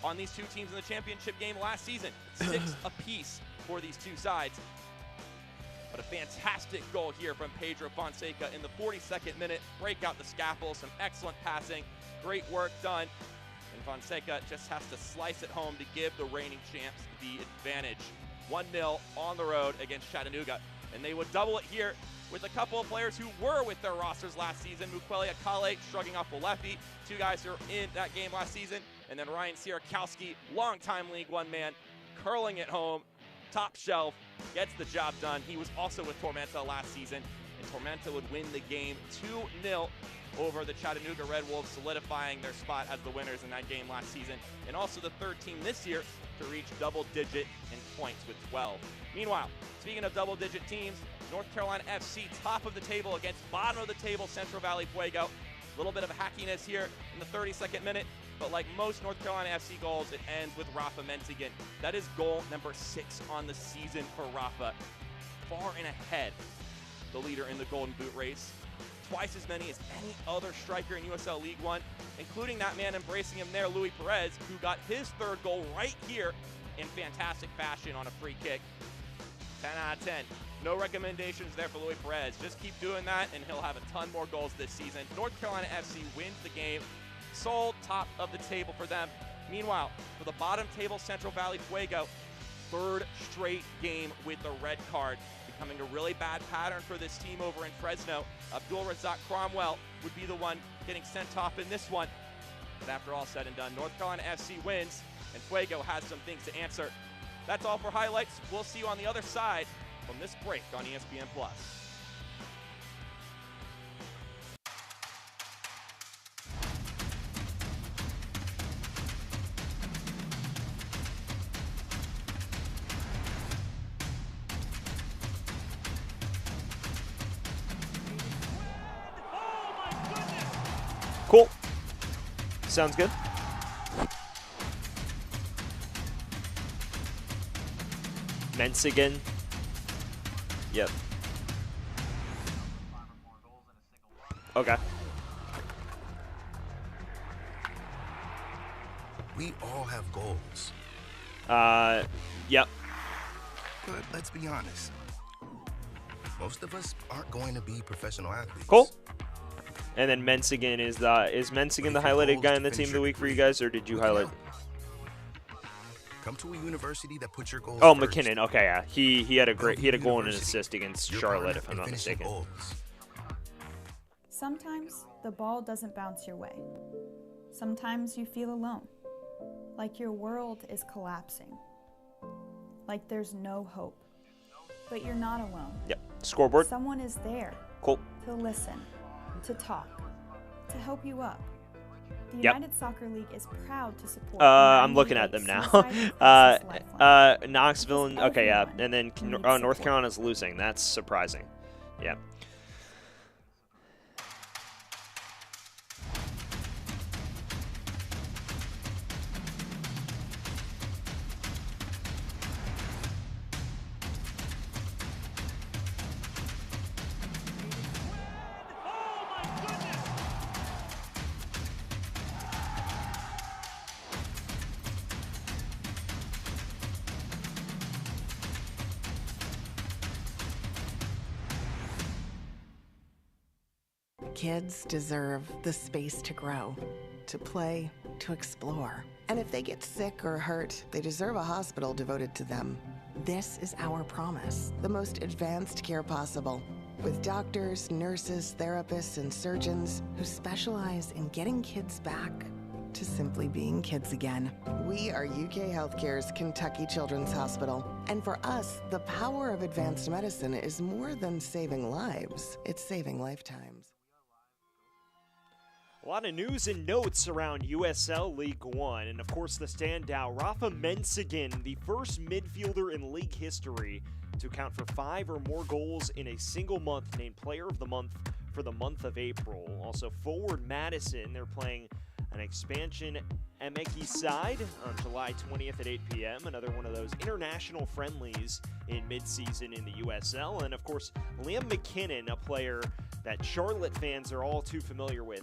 on these two teams in the championship game last season. 6 apiece for these two sides. But a fantastic goal here from Pedro Fonseca in the 42nd minute. Break out the scaffold, some excellent passing, great work done. And Fonseca just has to slice it home to give the reigning champs the advantage. 1-0 on the road against Chattanooga. And they would double it here with a couple of players who were with their rosters last season. Mukwele Akale shrugging off Olefi, 2 guys who were in that game last season. And then Ryan Sierakowski, longtime League One man, curling it home, top shelf, gets the job done. He was also with Tormenta last season, and Tormenta would win the game 2-0 over the Chattanooga Red Wolves, solidifying their spot as the winners in that game last season, and also the 3rd team this year to reach double-digit in points with 12. Meanwhile, speaking of double-digit teams, North Carolina FC top of the table against bottom of the table Central Valley Fuego. A little bit of hackiness here in the 32nd minute, but like most North Carolina FC goals, it ends with Rafa Menzigen. That is goal number 6 on the season for Rafa. Far and ahead, the leader in the Golden Boot race. Twice as many as any other striker in USL League One, including that man embracing him there, Luis Perez, who got his 3rd goal right here in fantastic fashion on a free kick. 10 out of 10. No recommendations there for Luis Perez. Just keep doing that, and he'll have a ton more goals this season. North Carolina FC wins the game. Sole top of the table for them. Meanwhile, for the bottom table Central Valley Fuego, 3rd straight game with the red card, becoming a really bad pattern for this team over in Fresno. Abdul Razak Cromwell would be the one getting sent off in this one. But after all said and done, North Carolina FC wins, and Fuego has some things to answer. That's all for highlights. We'll see you on the other side from this break on ESPN+. Cool. Sounds good. Menzigen. Yep. Okay. We all have goals. Yep. But let's be honest. Most of us aren't going to be professional athletes. Cool. And then Menzigen is Menzigen the highlighted guy in the team of the week for you guys, or did you highlight? Come to a university that puts your goals Oh, first. McKinnon. Okay, yeah. He had a goal and an assist against Charlotte, if I'm not mistaken. Sometimes the ball doesn't bounce your way. Sometimes you feel alone, like your world is collapsing, like there's no hope. But you're not alone. Yep. Scoreboard. Someone is there. Cool. To listen, to talk, to help you up. The Yep. United Soccer League is proud to support. I'm looking at them now. Knoxville. And, okay, yeah. And then North Carolina's losing. That's surprising. Yeah. Kids deserve the space to grow, to play, to explore. And if they get sick or hurt, they deserve a hospital devoted to them. This is our promise, the most advanced care possible, with doctors, nurses, therapists, and surgeons who specialize in getting kids back to simply being kids again. We are UK Healthcare's Kentucky Children's Hospital. And for us, the power of advanced medicine is more than saving lives. It's saving lifetimes. A lot of news and notes around USL League One, and of course the standout, Rafa Mensigan, the first midfielder in league history to account for 5 or more goals in a single month, named Player of the Month for the month of April. Also forward Madison, they're playing an expansion Emeki side on July 20th at 8 p.m., another one of those international friendlies in midseason in the USL. And of course, Liam McKinnon, a player that Charlotte fans are all too familiar with,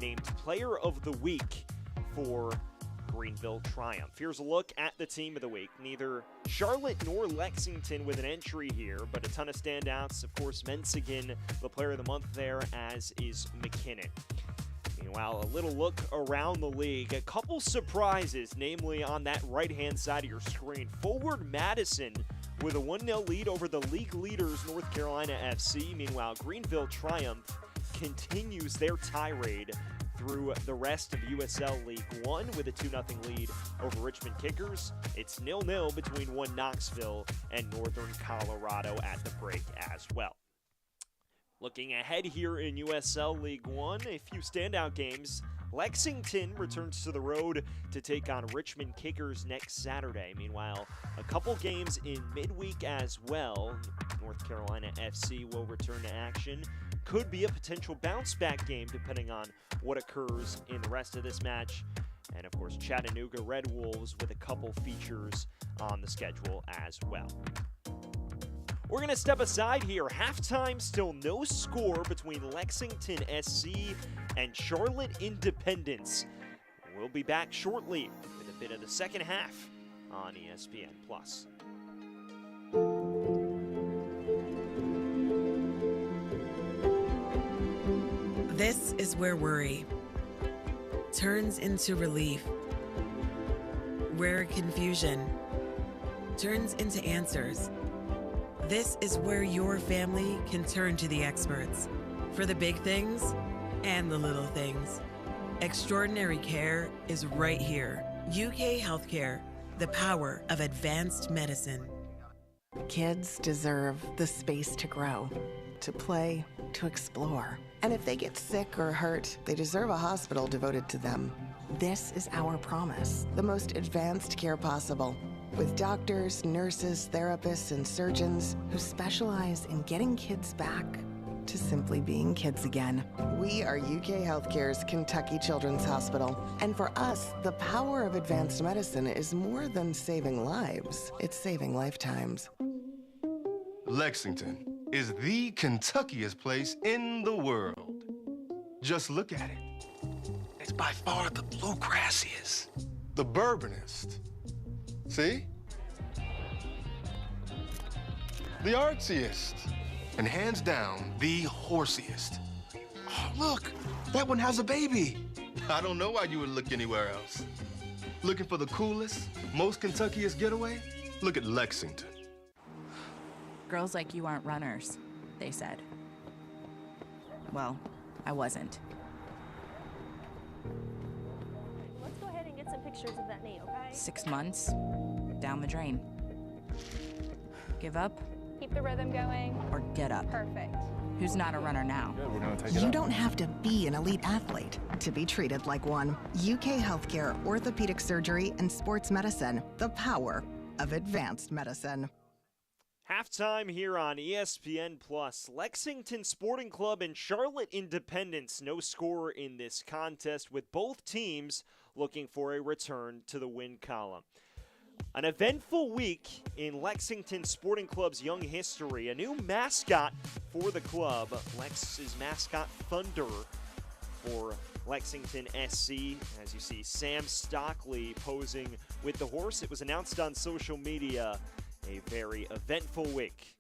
named Player of the Week for Greenville Triumph. Here's a look at the team of the week. Neither Charlotte nor Lexington with an entry here, but a ton of standouts. Of course, Mensigan, the Player of the Month there, as is McKinnon. Meanwhile, a little look around the league. A couple surprises, namely on that right-hand side of your screen. Forward Madison with a 1-0 lead over the league leaders, North Carolina FC. Meanwhile, Greenville Triumph continues their tirade through the rest of USL League One with a 2-0 lead over Richmond Kickers. It's 0-0 between one Knoxville and Northern Colorado at the break as well. Looking ahead here in USL League One, a few standout games. Lexington returns to the road to take on Richmond Kickers next Saturday. Meanwhile, a couple games in midweek as well. North Carolina FC will return to action. Could be a potential bounce-back game depending on what occurs in the rest of this match. And of course, Chattanooga Red Wolves with a couple features on the schedule as well. We're going to step aside here. Halftime, still no score between Lexington SC and Charlotte Independence. We'll be back shortly with a bit of the second half on ESPN+. This is where worry turns into relief, where confusion turns into answers. This is where your family can turn to the experts for the big things and the little things. Extraordinary care is right here. UK Healthcare, the power of advanced medicine. Kids deserve the space to grow, to play, to explore. And if they get sick or hurt, they deserve a hospital devoted to them. This is our promise, the most advanced care possible, with doctors, nurses, therapists, and surgeons who specialize in getting kids back to simply being kids again. We are UK Healthcare's Kentucky Children's Hospital. And for us, the power of advanced medicine is more than saving lives. It's saving lifetimes. Lexington is the Kentuckiest place in the world. Just look at it. It's by far the bluegrassiest, the bourbonist. See? The artsiest. And hands down, the horsiest. Oh, look, that one has a baby. I don't know why you would look anywhere else. Looking for the coolest, most Kentuckiest getaway? Look at Lexington. Girls like you aren't runners, they said. Well, I wasn't. Let's go ahead and get some pictures of that knee, okay? 6 months, down the drain. Give up? Keep the rhythm going. Or get up? Perfect. Who's not a runner now? Good, we're gonna take it You up. don't have to be an elite athlete to be treated like one. UK Healthcare, orthopedic surgery, and sports medicine. The power of advanced medicine. Halftime here on ESPN+. Lexington Sporting Club and Charlotte Independence. No score in this contest, with both teams looking for a return to the win column. An eventful week in Lexington Sporting Club's young history. A new mascot for the club. Lex's mascot, Thunder, for Lexington SC. As you see, Sam Stockley posing with the horse. It was announced on social media. A very eventful week.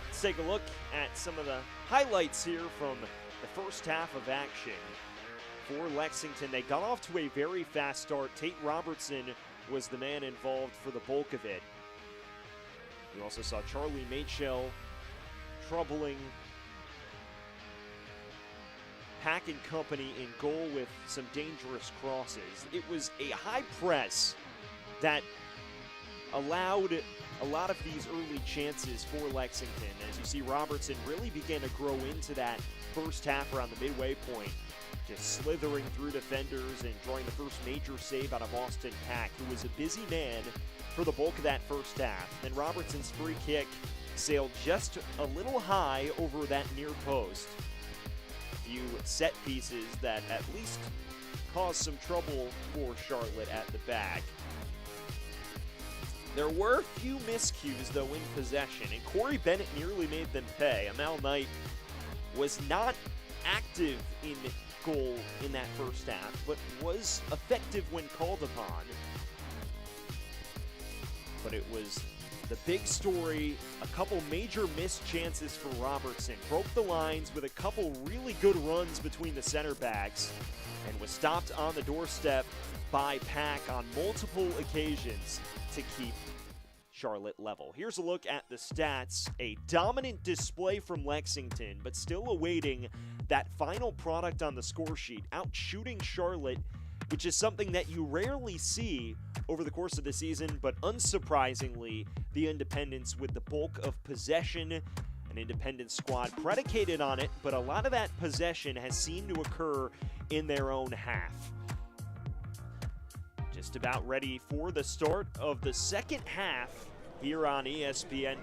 Let's take a look at some of the highlights here from the first half of action for Lexington. They got off to a very fast start. Tate Robertson was the man involved for the bulk of it. We also saw Charlie Machel troubling Pack and company in goal with some dangerous crosses. It was a high press that allowed a lot of these early chances for Lexington, as you see Robertson really began to grow into that first half around the midway point, just slithering through defenders and drawing the first major save out of Austin Pack, who was a busy man for the bulk of that first half. Then Robertson's free kick sailed just a little high over that near post. A few set pieces that at least caused some trouble for Charlotte at the back. There were a few miscues, though, in possession, and Corey Bennett nearly made them pay. Amal Knight was not active in goal in that first half, but was effective when called upon. But it was the big story, a couple major missed chances for Robertson. Broke the lines with a couple really good runs between the center backs and was stopped on the doorstep by Pack on multiple occasions to keep Charlotte level. Here's a look at the stats. A dominant display from Lexington, but still awaiting that final product on the score sheet, out shooting Charlotte, which is something that you rarely see over the course of the season, but unsurprisingly, the Independents with the bulk of possession, an Independent squad predicated on it, but a lot of that possession has seemed to occur in their own half. Just about ready for the start of the second half here on ESPN+.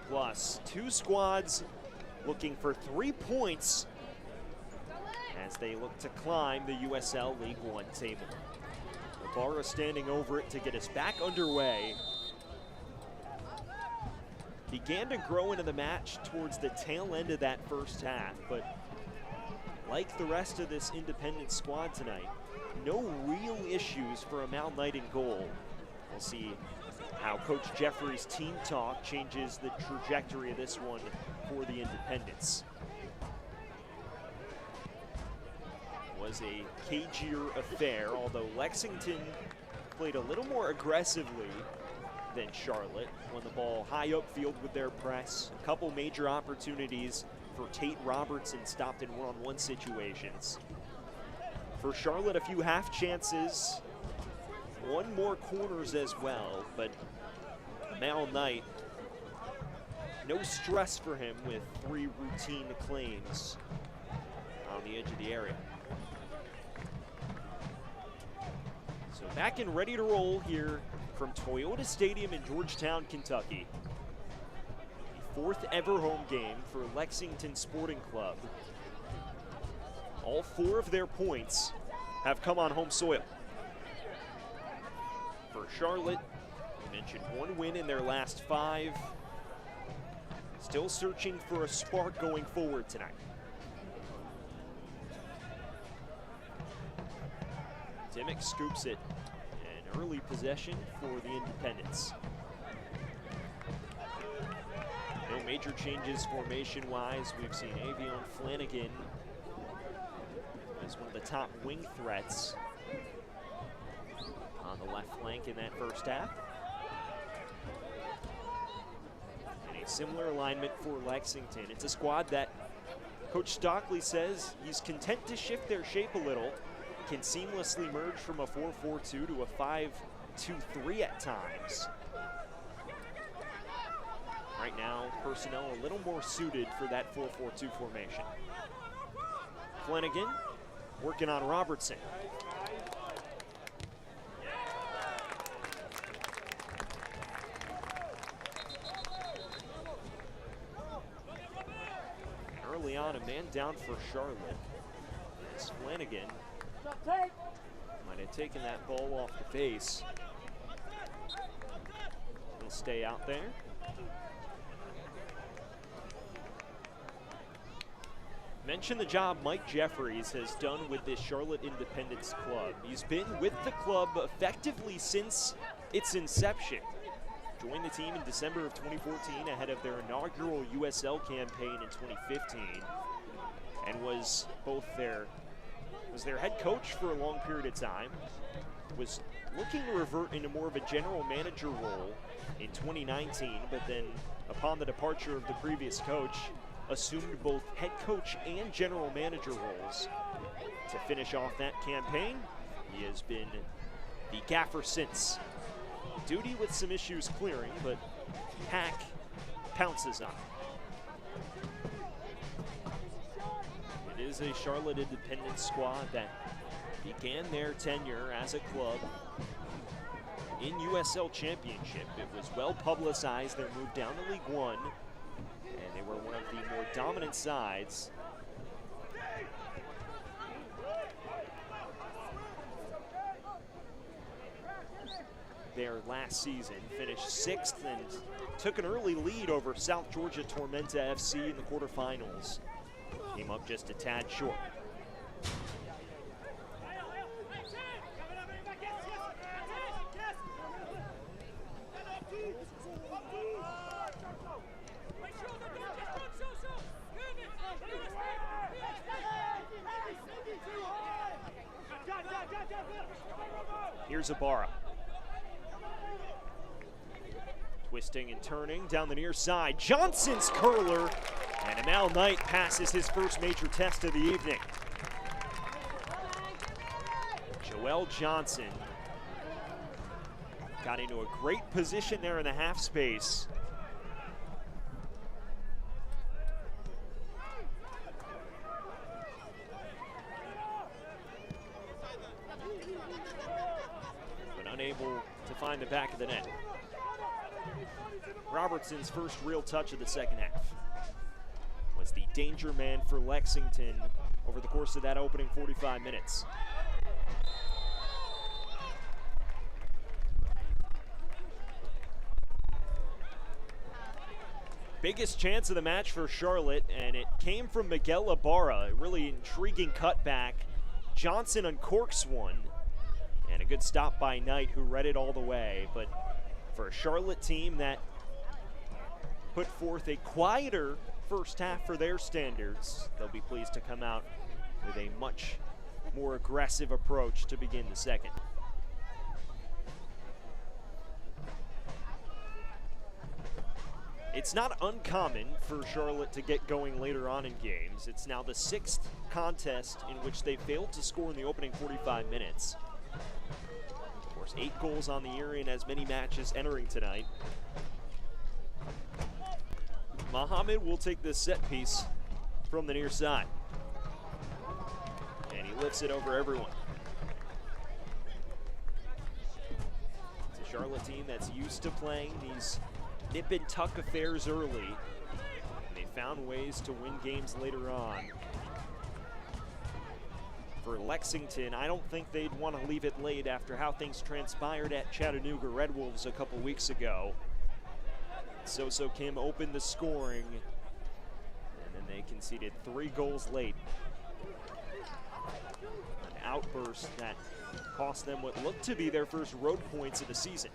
Two squads looking for 3 points as they look to climb the USL League One table. Ibarra standing over it to get us back underway. Began to grow into the match towards the tail end of that first half, but like the rest of this Independent squad tonight, no real issues for Amal Knight in goal. We'll see how Coach Jeffrey's team talk changes the trajectory of this one for the Independents. Was a cagier affair, although Lexington played a little more aggressively than Charlotte, won the ball high upfield with their press. A couple major opportunities for Tate Robertson stopped in one-on-one situations. For Charlotte, a few half chances, one more corners as well, but Amal Knight, no stress for him with 3 routine claims on the edge of the area. So back and ready to roll here from Toyota Stadium in Georgetown, Kentucky. The 4th ever home game for Lexington Sporting Club. All 4 of their points have come on home soil. For Charlotte, we mentioned 1 win in their last 5. Still searching for a spark going forward tonight. Dimmick scoops it. An early possession for the Independents. No major changes formation-wise. We've seen Avion Flanagan as one of the top wing threats on the left flank in that first half. And a similar alignment for Lexington. It's a squad that Coach Stockley says he's content to shift their shape a little, can seamlessly merge from a 4-4-2 to a 5-2-3 at times. Right now, personnel a little more suited for that 4-4-2 formation. Flanagan working on Robertson. Early on, a man down for Charlotte. It's Flanagan. Might have taken that ball off the face. He'll stay out there. Mention the job Mike Jeffries has done with this Charlotte Independence club. He's been with the club effectively since its inception. Joined the team in December of 2014 ahead of their inaugural USL campaign in 2015, and was their head coach for a long period of time. Was looking to revert into more of a general manager role in 2019, but then upon the departure of the previous coach, assumed both head coach and general manager roles. To finish off that campaign, he has been the gaffer since. Duty with some issues clearing, but Hack pounces on it. It is a Charlotte Independent squad that began their tenure as a club in USL Championship. It was well publicized their move down to League One, and they were one of the more dominant sides. Their last season, finished 6th and took an early lead over South Georgia Tormenta FC in the quarterfinals. Came up just a tad short. Here's Ibarra. Twisting and turning down the near side. Johnson's curler, and Amal Knight passes his first major test of the evening. Joel Johnson got into a great position there in the half space. But unable to find the back of the net. Robertson's first real touch of the second half was the danger man for Lexington over the course of that opening 45 minutes. Biggest chance of the match for Charlotte, and it came from Miguel Ibarra. A really intriguing cutback. Johnson uncorks one, and a good stop by Knight, who read it all the way. But for a Charlotte team that put forth a quieter first half for their standards, they'll be pleased to come out with a much more aggressive approach to begin the second. It's not uncommon for Charlotte to get going later on in games. It's now the 6th contest in which they failed to score in the opening 45 minutes. Of course, 8 goals on the year in as many matches entering tonight. Mohamed will take this set piece from the near side. And he lifts it over everyone. It's a Charlotte team that's used to playing these nip and tuck affairs early. They found ways to win games later on. For Lexington, I don't think they'd want to leave it late after how things transpired at Chattanooga Red Wolves a couple weeks ago. So Kim opened the scoring, and then they conceded 3 goals late. An outburst that cost them what looked to be their first road points of the season.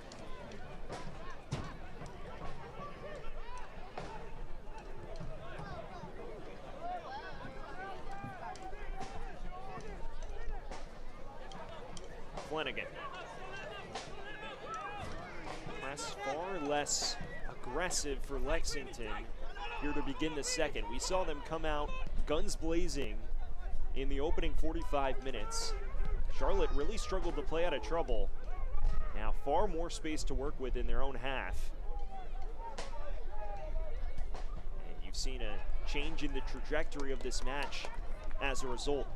Flanagan. Press far less aggressive for Lexington here to begin the second. We saw them come out guns blazing in the opening 45 minutes. Charlotte really struggled to play out of trouble. Now far more space to work with in their own half. And you've seen a change in the trajectory of this match as a result.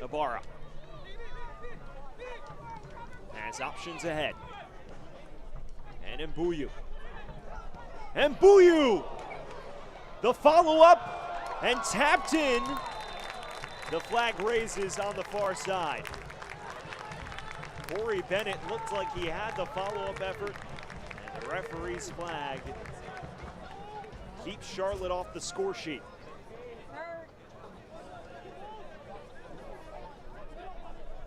Ibarra has options ahead. And Mbuyu. Mbuyu! The follow-up and tapped in. The flag raises on the far side. Corey Bennett looked like he had the follow-up effort, and the referee's flag keeps Charlotte off the score sheet.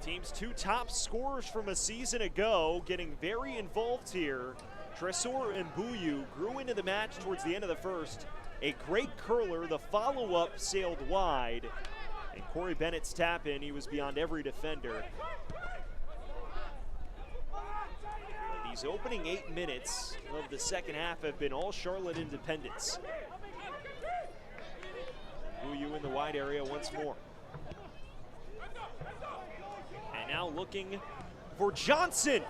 Team's 2 top scorers from a season ago getting very involved here. Tresor Mbuyu grew into the match towards the end of the first. A great curler, the follow-up sailed wide. And Corey Bennett's tap in, he was beyond every defender. These opening 8 minutes of the second half have been all Charlotte Independents. the wide area once more. And now looking for Johnson.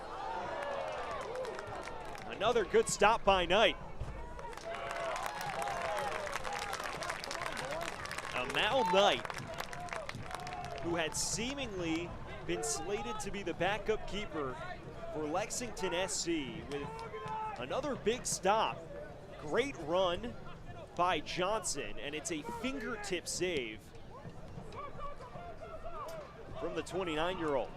Another good stop by Knight. Amal Knight, who had seemingly been slated to be the backup keeper for Lexington SC, with another big stop. Great run by Johnson, and it's a fingertip save from the 29-year-old.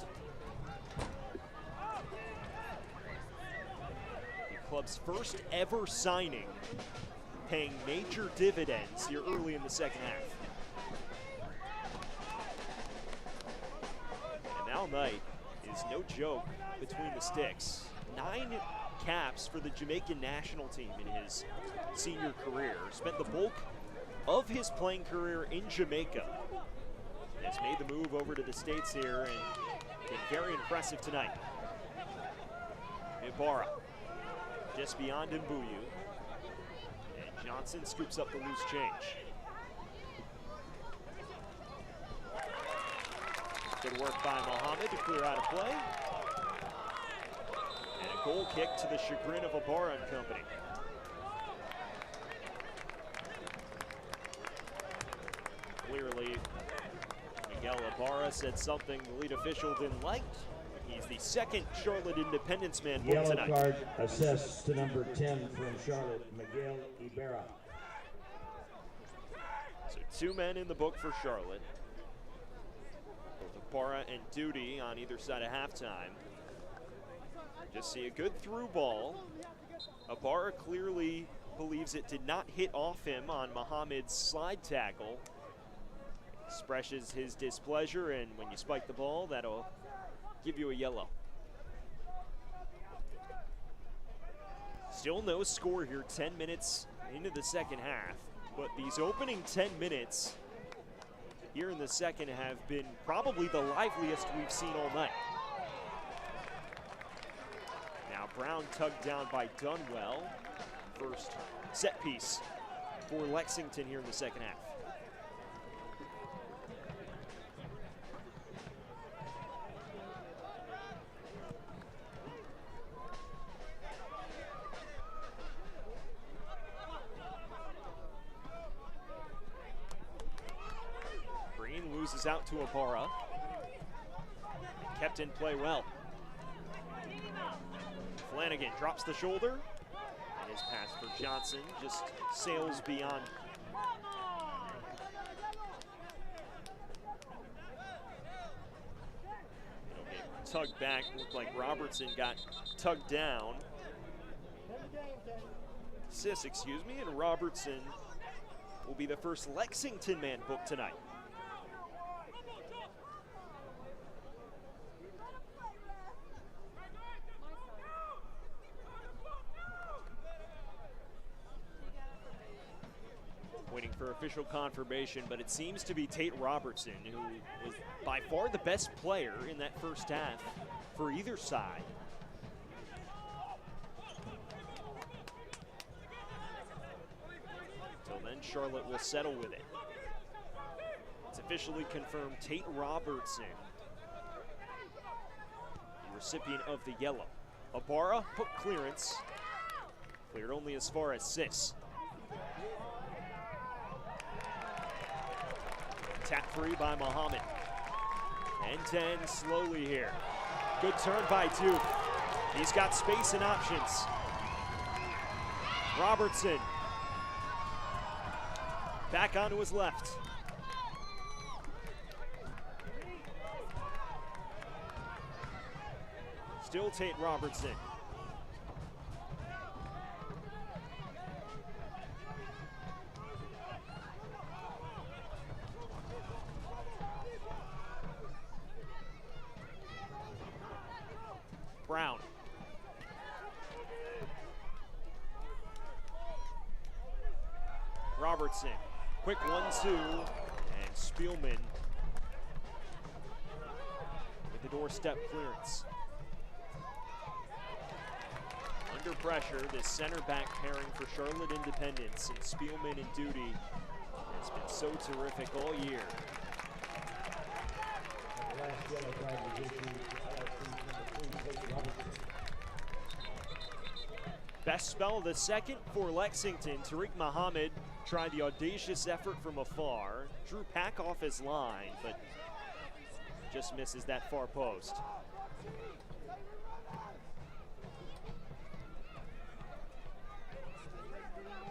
The club's first ever signing, paying major dividends here early in the second half. And Al Knight is no joke between the sticks. 9 caps for the Jamaican national team in his senior career. Spent the bulk of his playing career in Jamaica. Has made the move over to the States here and been very impressive tonight. Ibarra just beyond Mbuyu. And Johnson scoops up the loose change. Good work by Mohammed to clear out of play. And a goal kick to the chagrin of Ibarra and company. Clearly, Miguel Ibarra said something the lead official didn't like. He's the second Charlotte Independence man booked tonight. Yellow card assessed to number 10 from Charlotte, Miguel Ibarra. So 2 men in the book for Charlotte. Both Ibarra and Duty on either side of halftime. Just see a good through ball. Ibarra clearly believes it did not hit off him on Mohammed's slide tackle. Expresses his displeasure, and when you spike the ball, that'll give you a yellow. Still no score here, 10 minutes into the second half, but these opening 10 minutes here in the second have been probably the liveliest we've seen all night. Now Brown tugged down by Dunwell. First set piece for Lexington here in the second half. Loses out to Ibarra. Kept in play well. Flanagan drops the shoulder. And his pass for Johnson just sails beyond. Tugged back, looked like Robertson got tugged down. Sis, excuse me, and Robertson will be the first Lexington man booked tonight. Waiting for official confirmation, but it seems to be Tate Robertson, who was by far the best player in that first half for either side. Until then, Charlotte will settle with it. It's officially confirmed Tate Robertson, the recipient of the yellow. Ibarra, hook clearance, cleared only as far as Sis. Tap free by Mohammed. And 10 slowly here. Good turn by Duke. He's got space and options. Robertson. Back onto his left. Still Tate Robertson. Brown. Robertson, quick 1-2, and Spielman with the doorstep clearance. Under pressure, this center back pairing for Charlotte Independence, and Spielman and Duty It's been so terrific all year. Best spell of the second for Lexington. Tariq Muhammad tried the audacious effort from afar. Drew Pack off his line, but just misses that far post.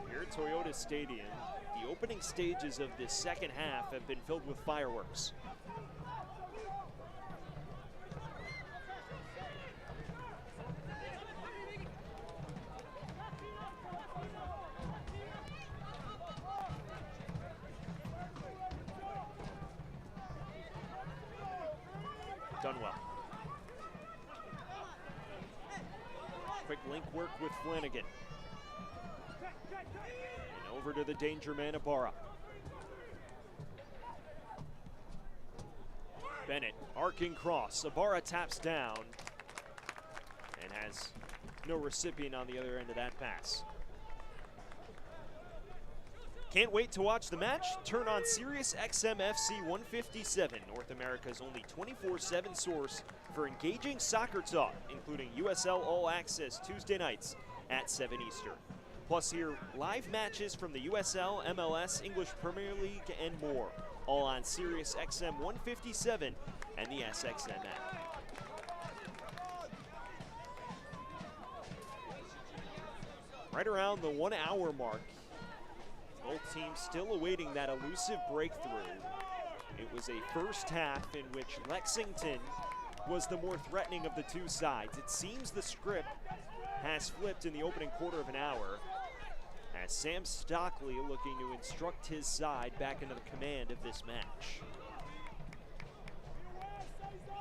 Here at Toyota Stadium, the opening stages of this second half have been filled with fireworks. Done well. Quick link work with Flanagan. And over to the danger man, Ibarra. Bennett, arcing cross. Ibarra taps down and has no recipient on the other end of that pass. Can't wait to watch the match? Turn on Sirius XM FC 157, North America's only 24/7 source for engaging soccer talk, including USL All Access Tuesday nights at 7 Eastern. Plus hear live matches from the USL, MLS, English Premier League, and more, all on Sirius XM 157 and the SXM app. Right around the 1 hour mark, both teams still awaiting that elusive breakthrough. It was a first half in which Lexington was the more threatening of the two sides. It seems the script has flipped in the opening quarter of an hour, as Sam Stockley looking to instruct his side back into the command of this match.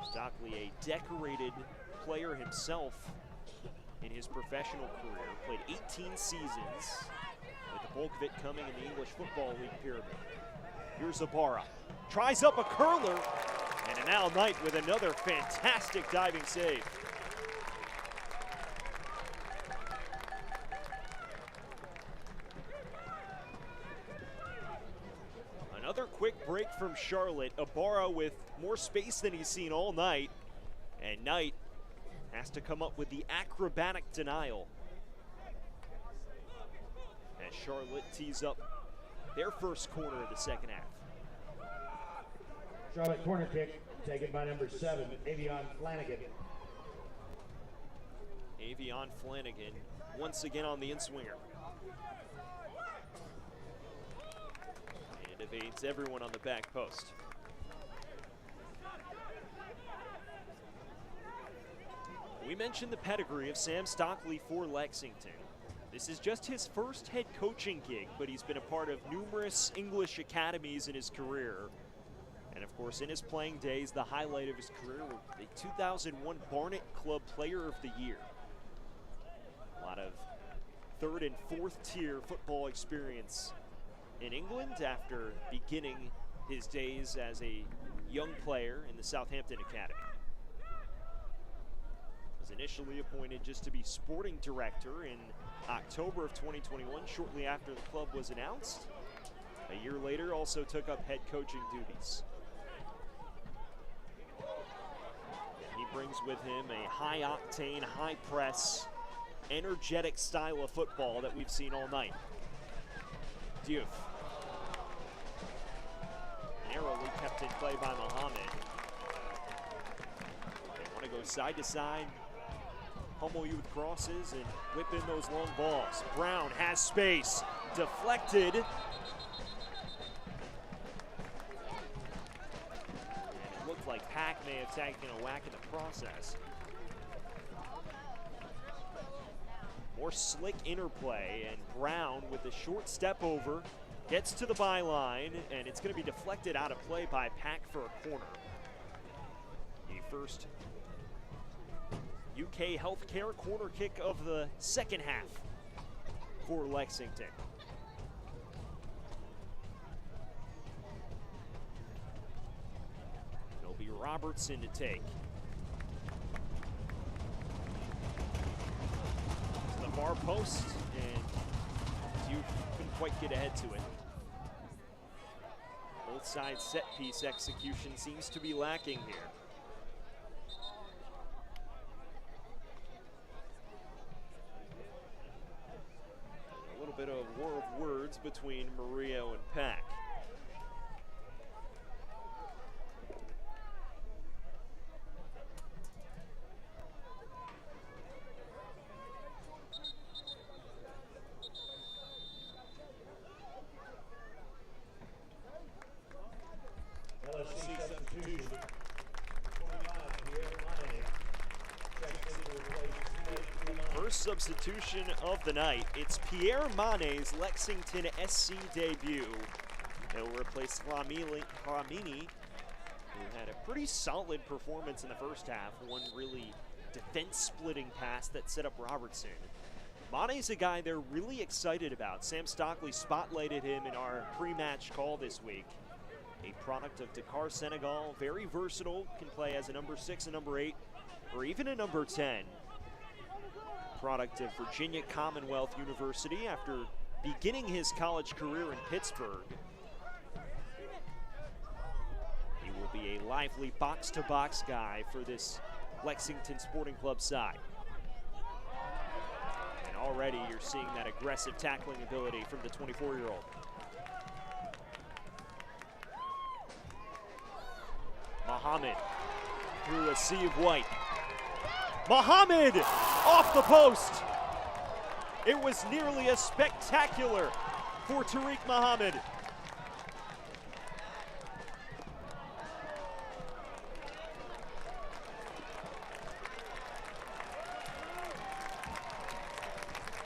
Stockley, a decorated player himself in his professional career, played 18 seasons, with the bulk of it coming in the English Football League pyramid. Here's Ibarra, tries up a curler, and Al Knight with another fantastic diving save. Another quick break from Charlotte. Ibarra with more space than he's seen all night, and Knight has to come up with the acrobatic denial as Charlotte tees up their first corner of the second half. Charlotte corner kick taken by number 7, Avion Flanagan. Avion Flanagan once again on the in-swinger. And evades everyone on the back post. We mentioned the pedigree of Sam Stockley for Lexington. This is just his first head coaching gig, but he's been a part of numerous English academies in his career. And of course, in his playing days, the highlight of his career was the 2001 Barnet Club Player of the Year. A lot of third and fourth tier football experience in England after beginning his days as a young player in the Southampton Academy. Was initially appointed just to be sporting director in October of 2021, shortly after the club was announced. A year later, also took up head coaching duties. He brings with him a high-octane, high-press, energetic style of football that we've seen all night. Diouf. Narrowly kept in play by Muhammad. They want to go side to side, pummel you with crosses, and whip in those long balls. Brown has space, deflected. And it looked like Pack may have taken a whack in the process. More slick interplay, and Brown with a short step over gets to the byline, and it's going to be deflected out of play by Pack for a corner. The first UK Healthcare corner kick of the second half for Lexington. It'll be Robertson to take. To the far post, and Duke couldn't quite get ahead to it. outside set piece execution seems to be lacking here. A little bit of war of words between Murillo and Pack. First substitution of the night. It's Pierre Mane's Lexington SC debut. He'll replace Hlamini, who had a pretty solid performance in the first half. One really defense-splitting pass that set up Robertson. Mane's a guy they're really excited about. Sam Stockley spotlighted him in our pre-match call this week. A product of Dakar, Senegal, very versatile, can play as a number 6, a number 8, or even a number 10. Product of Virginia Commonwealth University after beginning his college career in Pittsburgh. He will be a lively box-to-box guy for this Lexington Sporting Club side. And already you're seeing that aggressive tackling ability from the 24-year-old. Muhammad through a sea of white. Muhammad off the post. It was nearly a spectacular for Tariq Muhammad.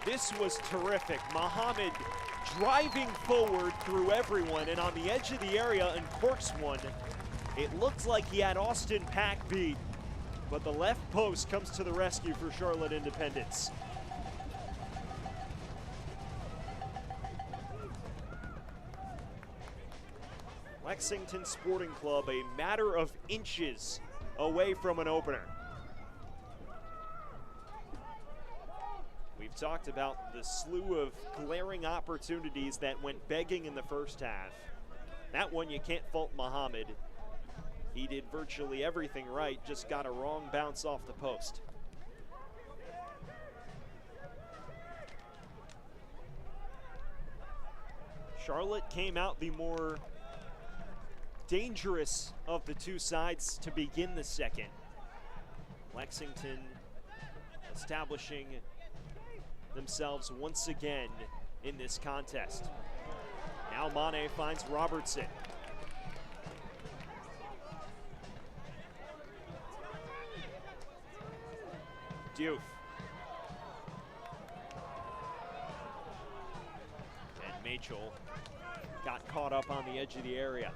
This was terrific. Muhammad driving forward through everyone and on the edge of the area and corks one. It looked like he had Austin Pack beat, but the left post comes to the rescue for Charlotte Independence. Lexington Sporting Club a matter of inches away from an opener. We've talked about the slew of glaring opportunities that went begging in the first half. That one you can't fault Muhammad. He did virtually everything right, just got a wrong bounce off the post. Charlotte came out the more dangerous of the two sides to begin the second. Lexington establishing themselves once again in this contest. Now Mane finds Robertson. Diouf. And Machel got caught up on the edge of the area.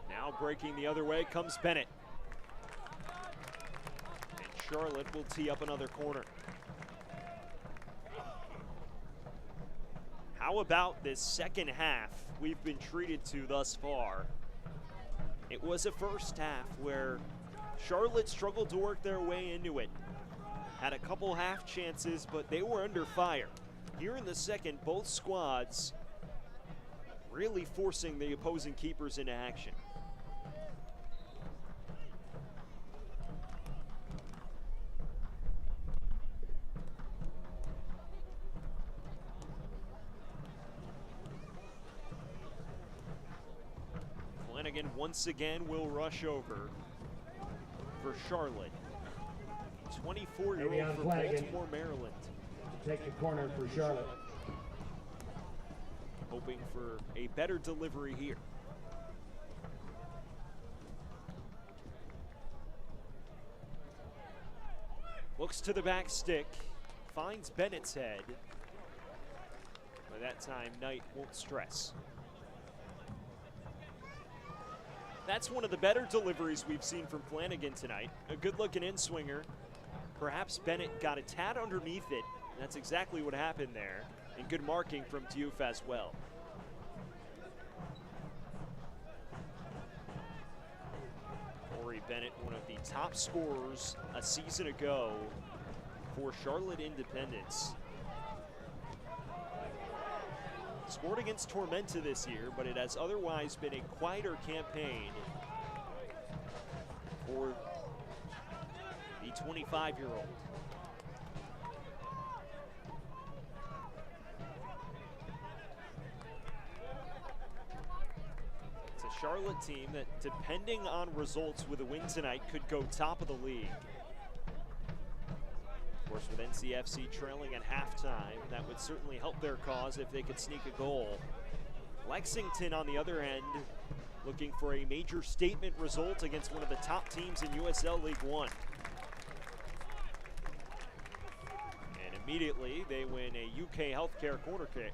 Now breaking the other way comes Bennett. And Charlotte will tee up another corner. How about this second half we've been treated to thus far? It was a first half where Charlotte struggled to work their way into it. Had a couple half chances, but they were under fire. Here in the second, both squads really forcing the opposing keepers into action. Flanagan once again will rush over for Charlotte. 24-year-old from Baltimore, Maryland. Take the corner for Charlotte. Hoping for a better delivery here. Looks to the back stick, finds Bennett's head. By that time, Knight won't stress. That's one of the better deliveries we've seen from Flanagan tonight. A good-looking in-swinger. Perhaps Bennett got a tad underneath it. That's exactly what happened there. And good marking from Diouf as well. Corey Bennett, one of the top scorers a season ago for Charlotte Independence. Scored against Tormenta this year, but it has otherwise been a quieter campaign for the 25-year-old. It's a Charlotte team that, depending on results with a win tonight, could go top of the league. Of course, with NCFC trailing at halftime, that would certainly help their cause if they could sneak a goal. Lexington, on the other end, looking for a major statement result against one of the top teams in USL League One. And immediately, they win a UK Healthcare corner kick.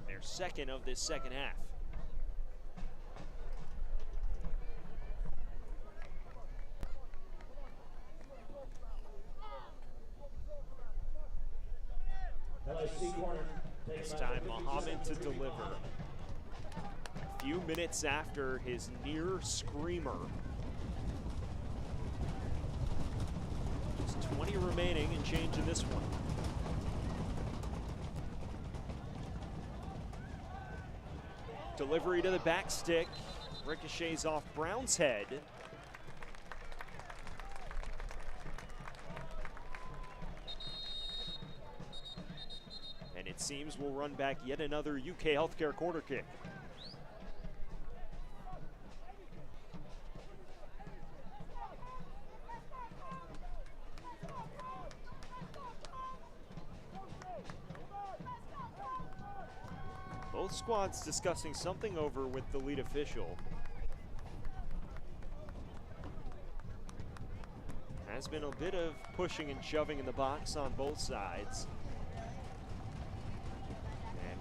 Their second of this second half. This time, Mohammed to deliver. A few minutes after his near screamer. Just 20 remaining and change in this one. Delivery to the back stick. Ricochets off Brown's head. And it seems we'll run back yet another UK Healthcare corner kick. Both squads discussing something over with the lead official. Has been a bit of pushing and shoving in the box on both sides.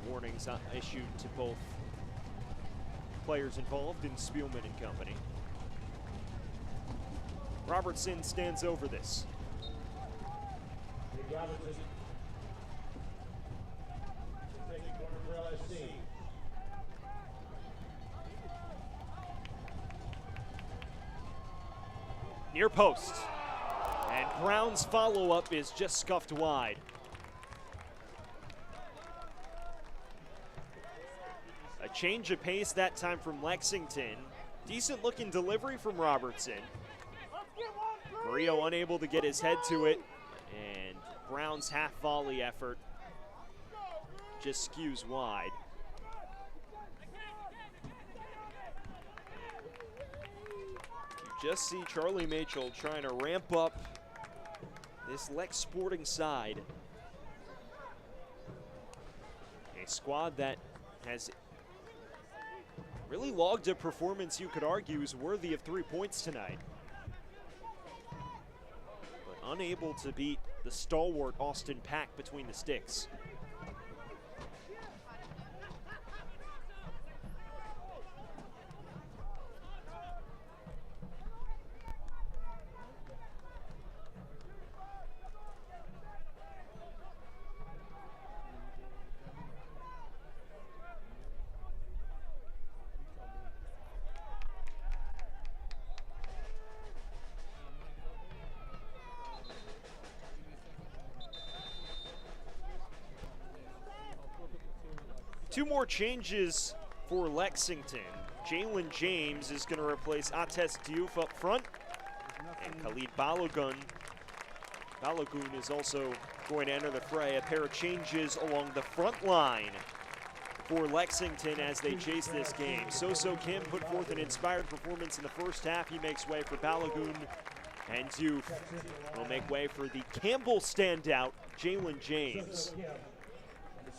Warnings issued to both players involved in Spielman and company. Robertson stands over this. Near post. And Brown's follow-up is just scuffed wide. A change of pace that time from Lexington. Decent looking delivery from Robertson. Murillo unable to get his head to it, and Brown's half volley effort just skews wide. You just see Charlie Machel trying to ramp up this Lex Sporting side. A squad that has really logged a performance you could argue is worthy of 3 points tonight. But unable to beat the stalwart Austin Pack between the sticks. Two more changes for Lexington. Jalen James is going to replace Ates Diouf up front. And Khalid Balogun is also going to enter the fray. A pair of changes along the front line for Lexington as they chase this game. Soso Kim put forth an inspired performance in the first half. He makes way for Balogun. And Diouf will make way for the Campbell standout, Jalen James.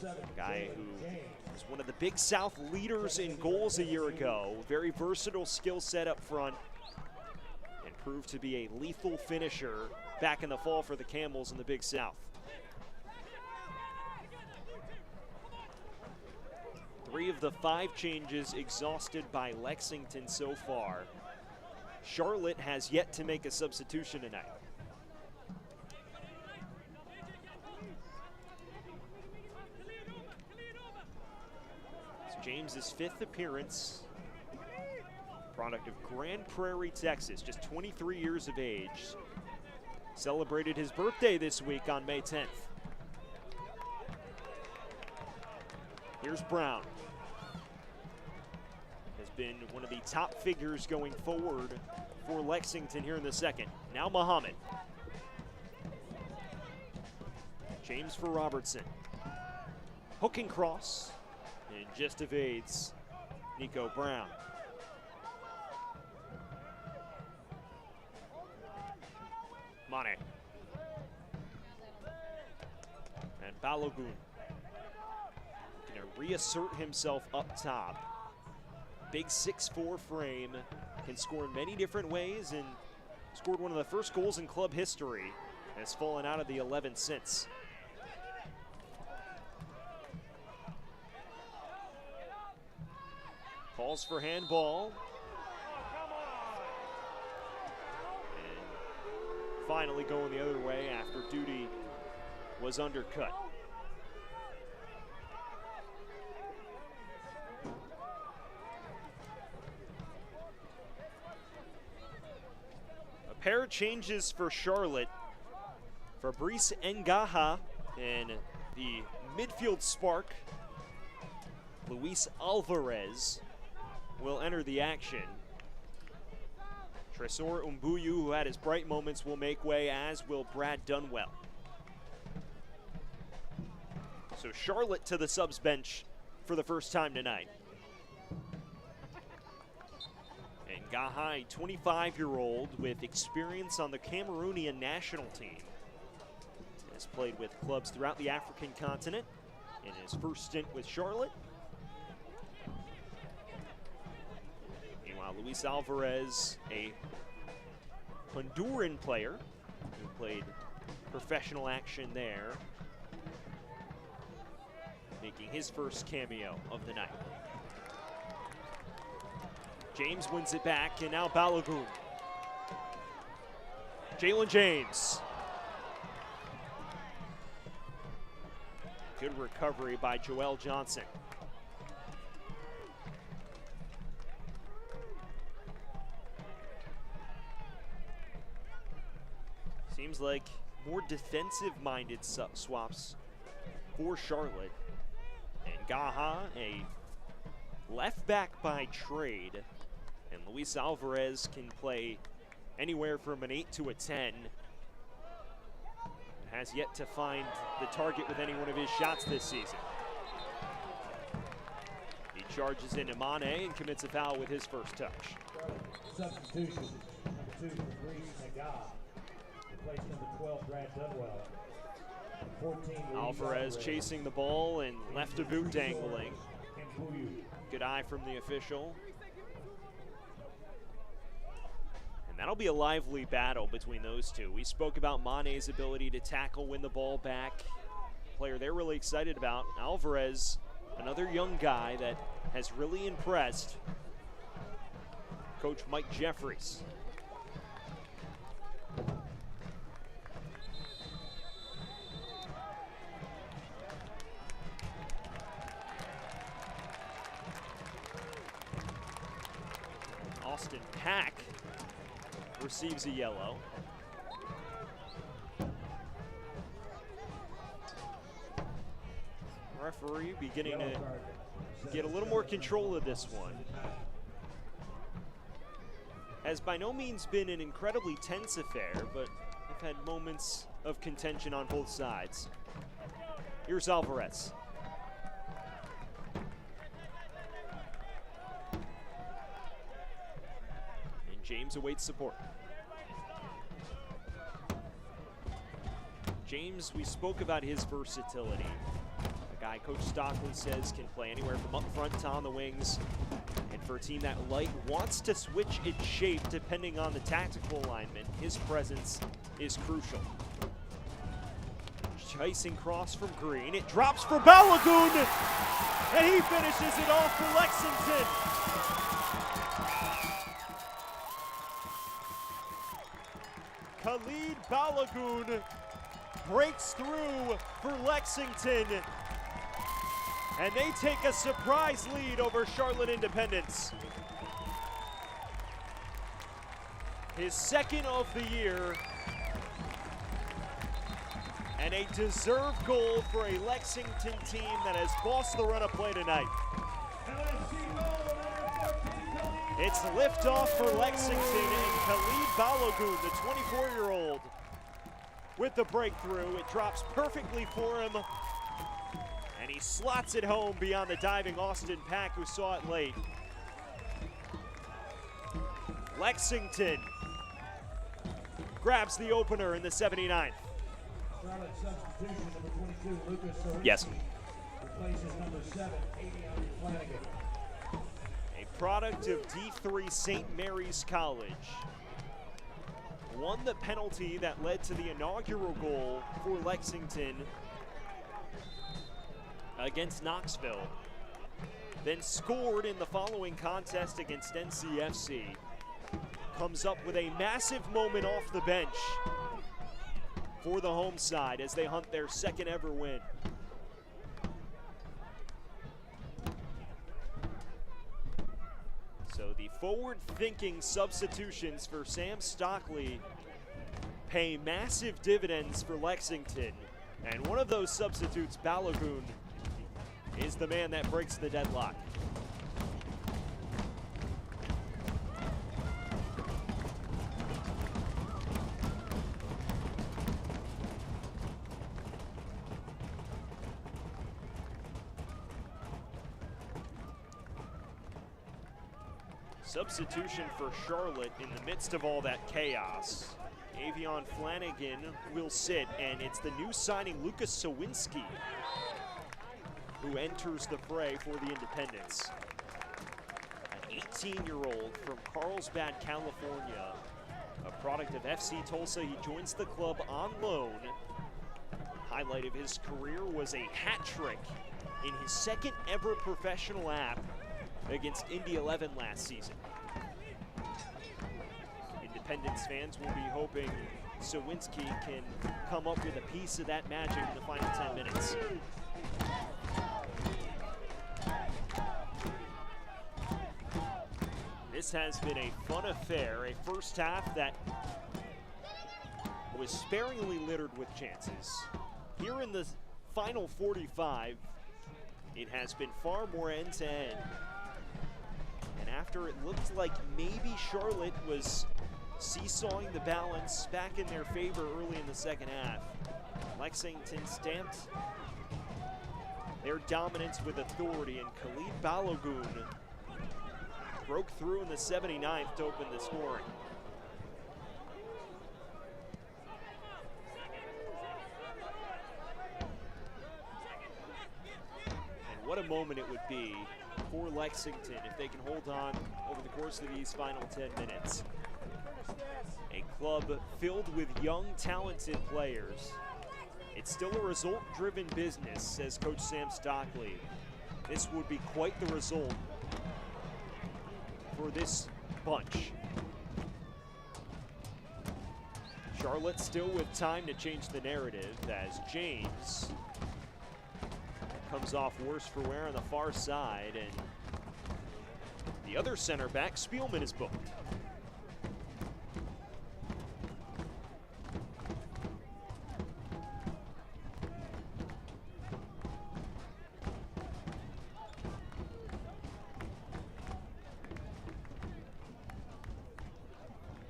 A guy who was one of the Big South leaders in goals a year ago. Very versatile skill set up front. And proved to be a lethal finisher back in the fall for the Camels in the Big South. 3 of the 5 changes exhausted by Lexington so far. Charlotte has yet to make a substitution tonight. James's 5th appearance. Product of Grand Prairie, Texas, just 23 years of age. Celebrated his birthday this week on May 10th. Here's Brown. Has been one of the top figures going forward for Lexington here in the second. Now Muhammad. James for Robertson. Hook and cross, and just evades Nico Brown. Mane. And Balogun gonna reassert himself up top. Big 6'4" frame, can score in many different ways, and scored one of the first goals in club history. Has fallen out of the 11 since. Calls for handball. And finally going the other way after duty was undercut. A pair of changes for Charlotte. Fabrice Ngaha and the midfield spark, Luis Alvarez, will enter the action. Tresor Umbuyu, who had his bright moments, will make way, as will Brad Dunwell. So Charlotte to the subs bench for the first time tonight. And Ngaha, a 25-year-old with experience on the Cameroonian national team. Has played with clubs throughout the African continent in his first stint with Charlotte. Meanwhile, Luis Alvarez, a Honduran player who played professional action there, making his first cameo of the night. James wins it back, and now Balogun. Jalen James. Good recovery by Joel Johnson. Seems like more defensive-minded swaps for Charlotte. And Ngaha, a left back by trade. And Luis Alvarez can play anywhere from an 8 to a 10. Has yet to find the target with any one of his shots this season. He charges into Mane and commits a foul with his first touch. Substitution, number 2 for Fabrice Ngaha. Replace number 12, Brad Dunwell. 14, Alvarez chasing the ball and left a boot dangling. Good eye from the official. And that'll be a lively battle between those two. We spoke about Mane's ability to tackle, win the ball back. Player they're really excited about. Alvarez, another young guy that has really impressed Coach Mike Jeffries. Austin Pack receives a yellow. Referee beginning to get a little more control of this one. Has by no means been an incredibly tense affair, but have had moments of contention on both sides. Here's Alvarez. James awaits support. James, we spoke about his versatility. A guy Coach Stockley says can play anywhere from up front to on the wings. And for a team that wants to switch its shape depending on the tactical alignment, his presence is crucial. Chasing cross from Green. It drops for Balogun, and he finishes it off for Lexington. Khalid Balogun breaks through for Lexington. And they take a surprise lead over Charlotte Independence. His second of the year. And a deserved goal for a Lexington team that has bossed the run of play tonight. It's liftoff for Lexington and Khalid Balogun, the 24-year-old, with the breakthrough. It drops perfectly for him, and he slots it home beyond the diving Austin Pack, who saw it late. Lexington grabs the opener in the 79th. Charlotte substitution, number 22, Lucas Sawinski. Yes. Replaces number 7, Avion Flanagan. A product of D3 St. Mary's College. Won the penalty that led to the inaugural goal for Lexington against Knoxville. Then scored in the following contest against NCFC. Comes up with a massive moment off the bench for the home side as they hunt their second ever win. So the forward-thinking substitutions for Sam Stockley pay massive dividends for Lexington. And one of those substitutes, Balogun, is the man that breaks the deadlock. Substitution for Charlotte in the midst of all that chaos. Avion Flanagan will sit, and it's the new signing Lucas Sawinski who enters the fray for the Independents. An 18-year-old from Carlsbad, California, a product of FC Tulsa. He joins the club on loan. Highlight of his career was a hat trick in his second ever professional app against Indy 11 last season. Independence fans will be hoping Sawinski can come up with a piece of that magic in the final 10 minutes. This has been a fun affair, a first half that was sparingly littered with chances. Here in the final 45, it has been far more end-to-end. And after it looked like maybe Charlotte was seesawing the balance back in their favor early in the second half, Lexington stamped their dominance with authority, and Khalid Balogun broke through in the 79th to open the scoring. And what a moment it would be for Lexington if they can hold on over the course of these final 10 minutes. A club filled with young, talented players. It's still a result-driven business, says Coach Sam Stockley. This would be quite the result for this bunch. Charlotte still with time to change the narrative as James comes off worse for wear on the far side, and the other center back, Spielman, is booked.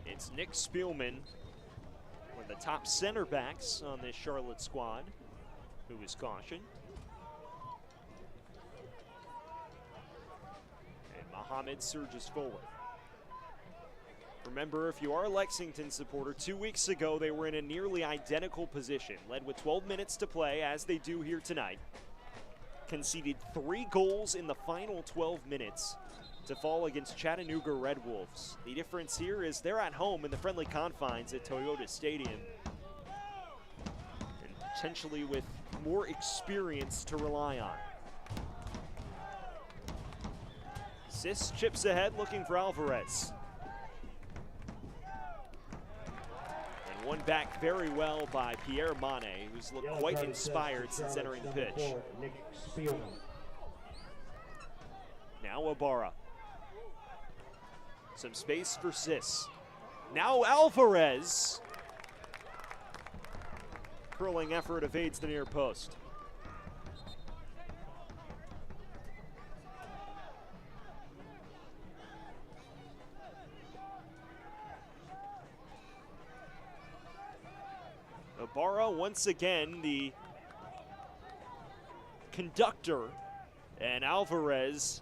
It's Nick Spielman, one of the top center backs on this Charlotte squad, who is cautioned. And Mohamed surges forward. Remember, if you are a Lexington supporter, 2 weeks ago they were in a nearly identical position, led with 12 minutes to play, as they do here tonight. Conceded 3 goals in the final 12 minutes to fall against Chattanooga Red Wolves. The difference here is they're at home in the friendly confines at Toyota Stadium, and potentially with more experience to rely on. Sis chips ahead looking for Alvarez. And one back very well by Pierre Mane, who's looked quite inspired since entering the pitch. Nick Spielman. Now Ibarra. Some space for Sis. Now Alvarez. Curling effort evades the near post. Ibarra once again the conductor, and Alvarez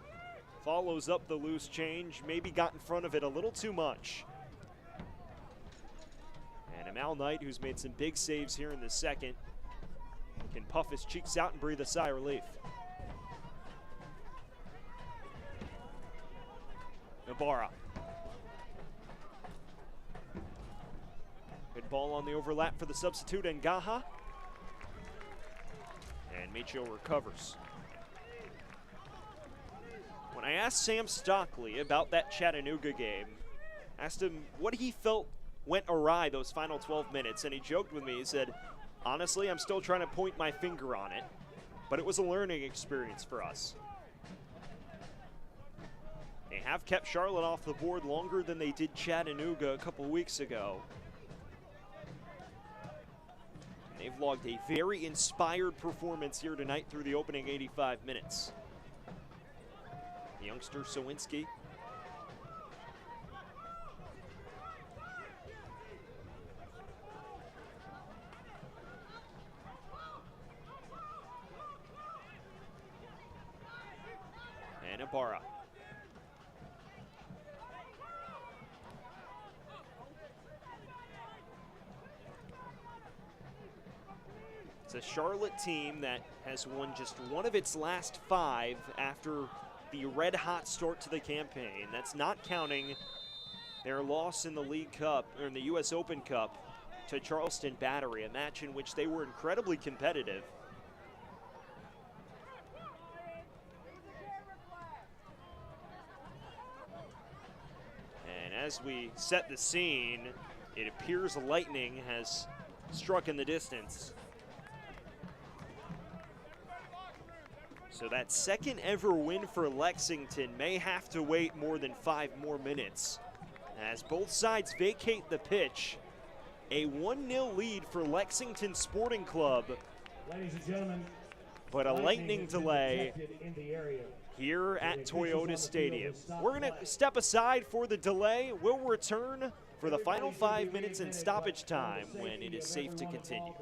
follows up the loose change, maybe got in front of it a little too much. And Amal Knight, who's made some big saves here in the second, can puff his cheeks out and breathe a sigh of relief. Ibarra. Good ball on the overlap for the substitute, Ngaha. And Micho recovers. When I asked Sam Stockley about that Chattanooga game, asked him what he felt went awry those final 12 minutes, and he joked with me. He said, honestly, I'm still trying to point my finger on it, but it was a learning experience for us. They have kept Charlotte off the board longer than they did Chattanooga a couple weeks ago. They've logged a very inspired performance here tonight through the opening 85 minutes. The youngster Sowinski. And Ibarra. It's a Charlotte team that has won just one of its last 5 after the red-hot start to the campaign. That's not counting their loss in the League Cup, or in the U.S. Open Cup, to Charleston Battery, a match in which they were incredibly competitive. And as we set the scene, it appears lightning has struck in the distance. So that second ever win for Lexington may have to wait more than 5 more minutes as both sides vacate the pitch. A 1-0 lead for Lexington Sporting Club. Ladies and gentlemen, but a lightning delay here at Toyota Stadium. We're going to step aside for the delay. We'll return for the final 5 minutes in stoppage time when it is safe to continue.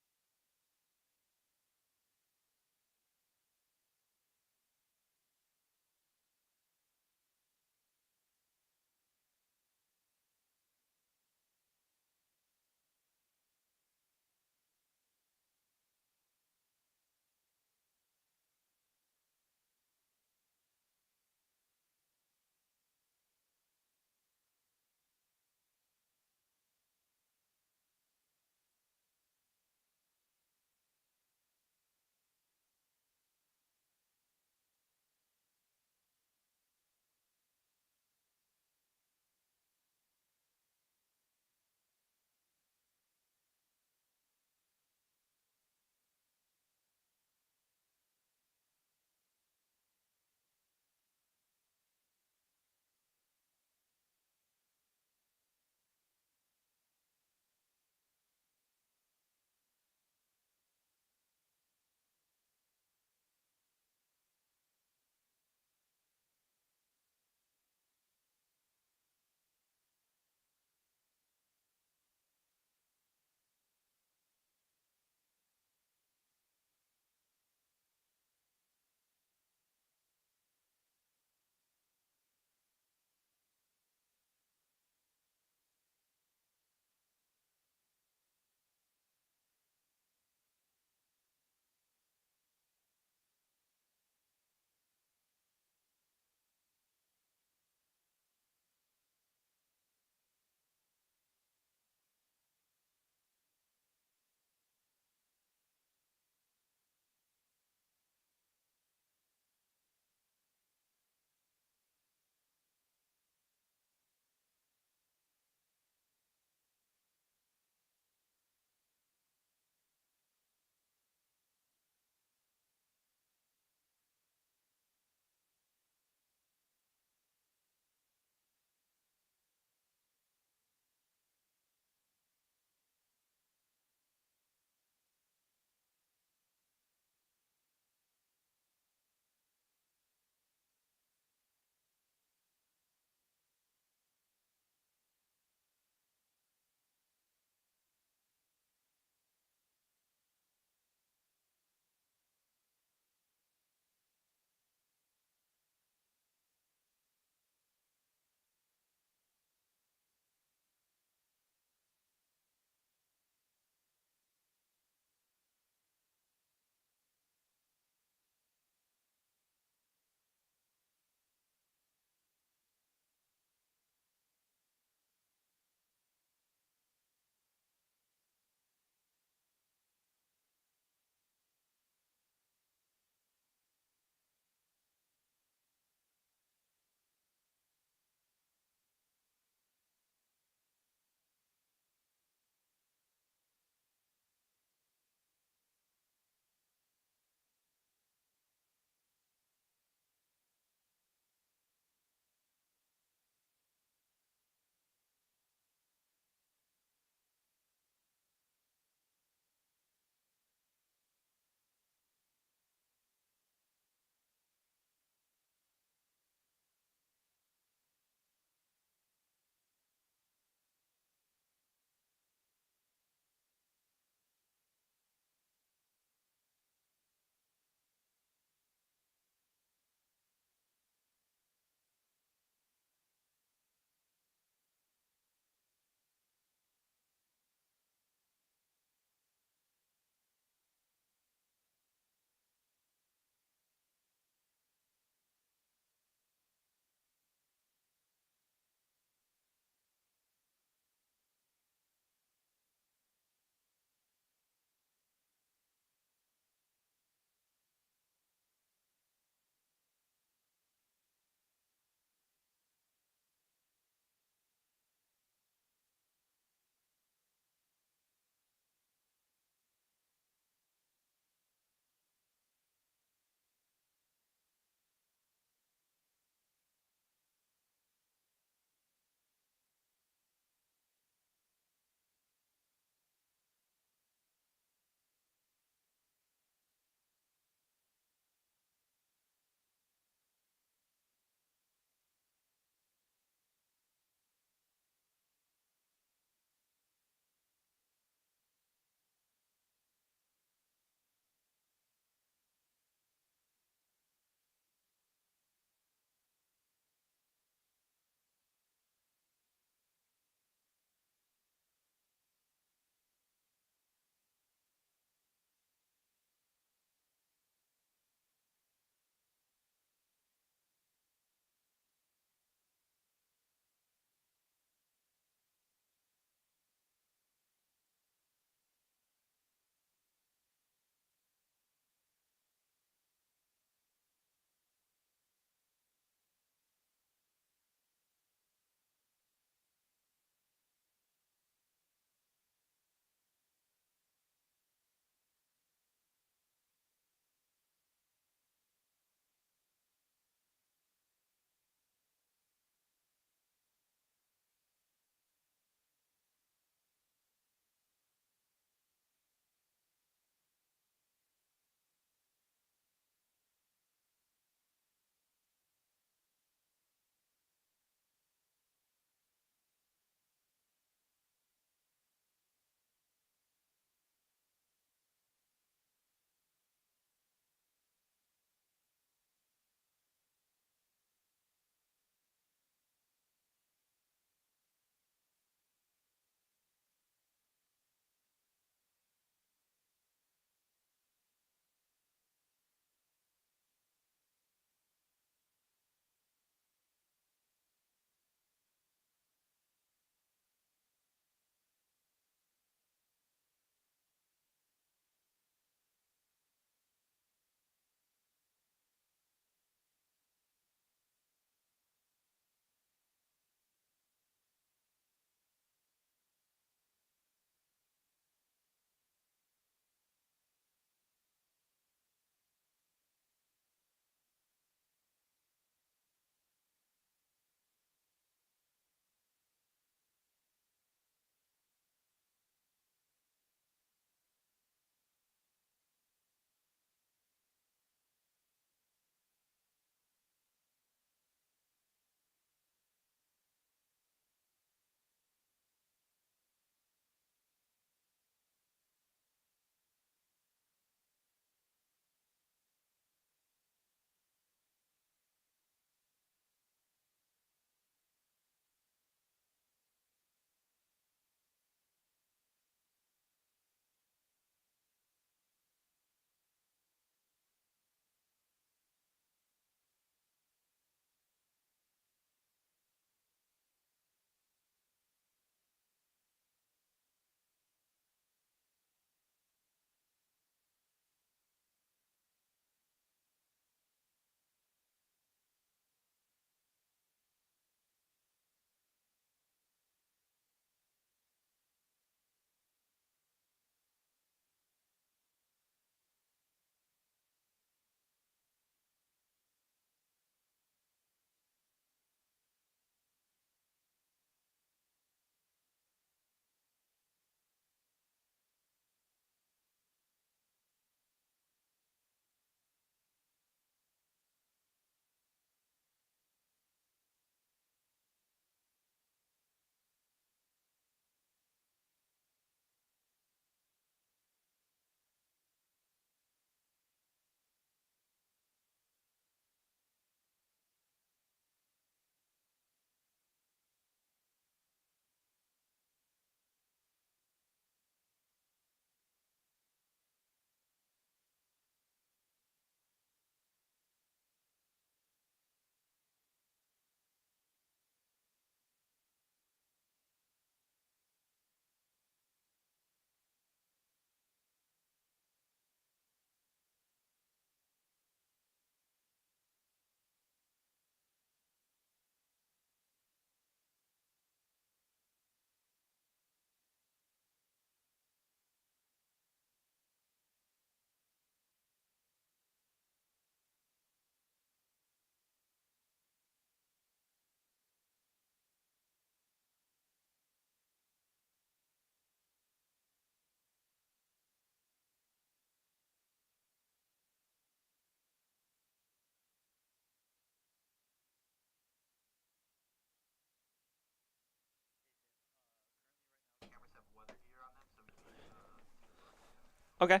Okay.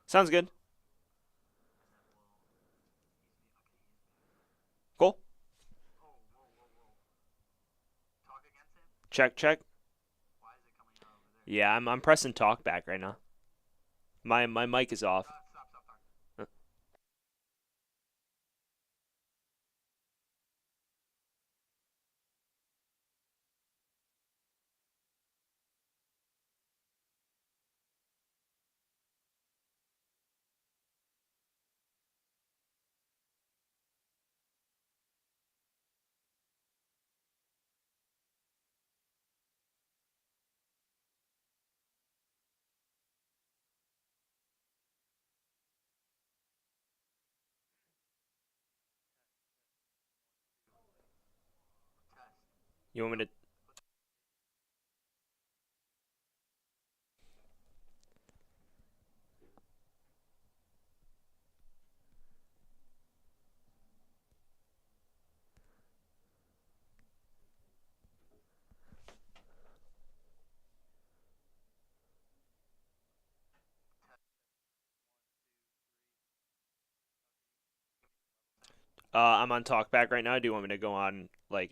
Sounds good. Cool. Check, check. Yeah, I'm pressing talk back right now. My mic is off. You want me to? I'm on talkback right now. Do you want me to go on, like...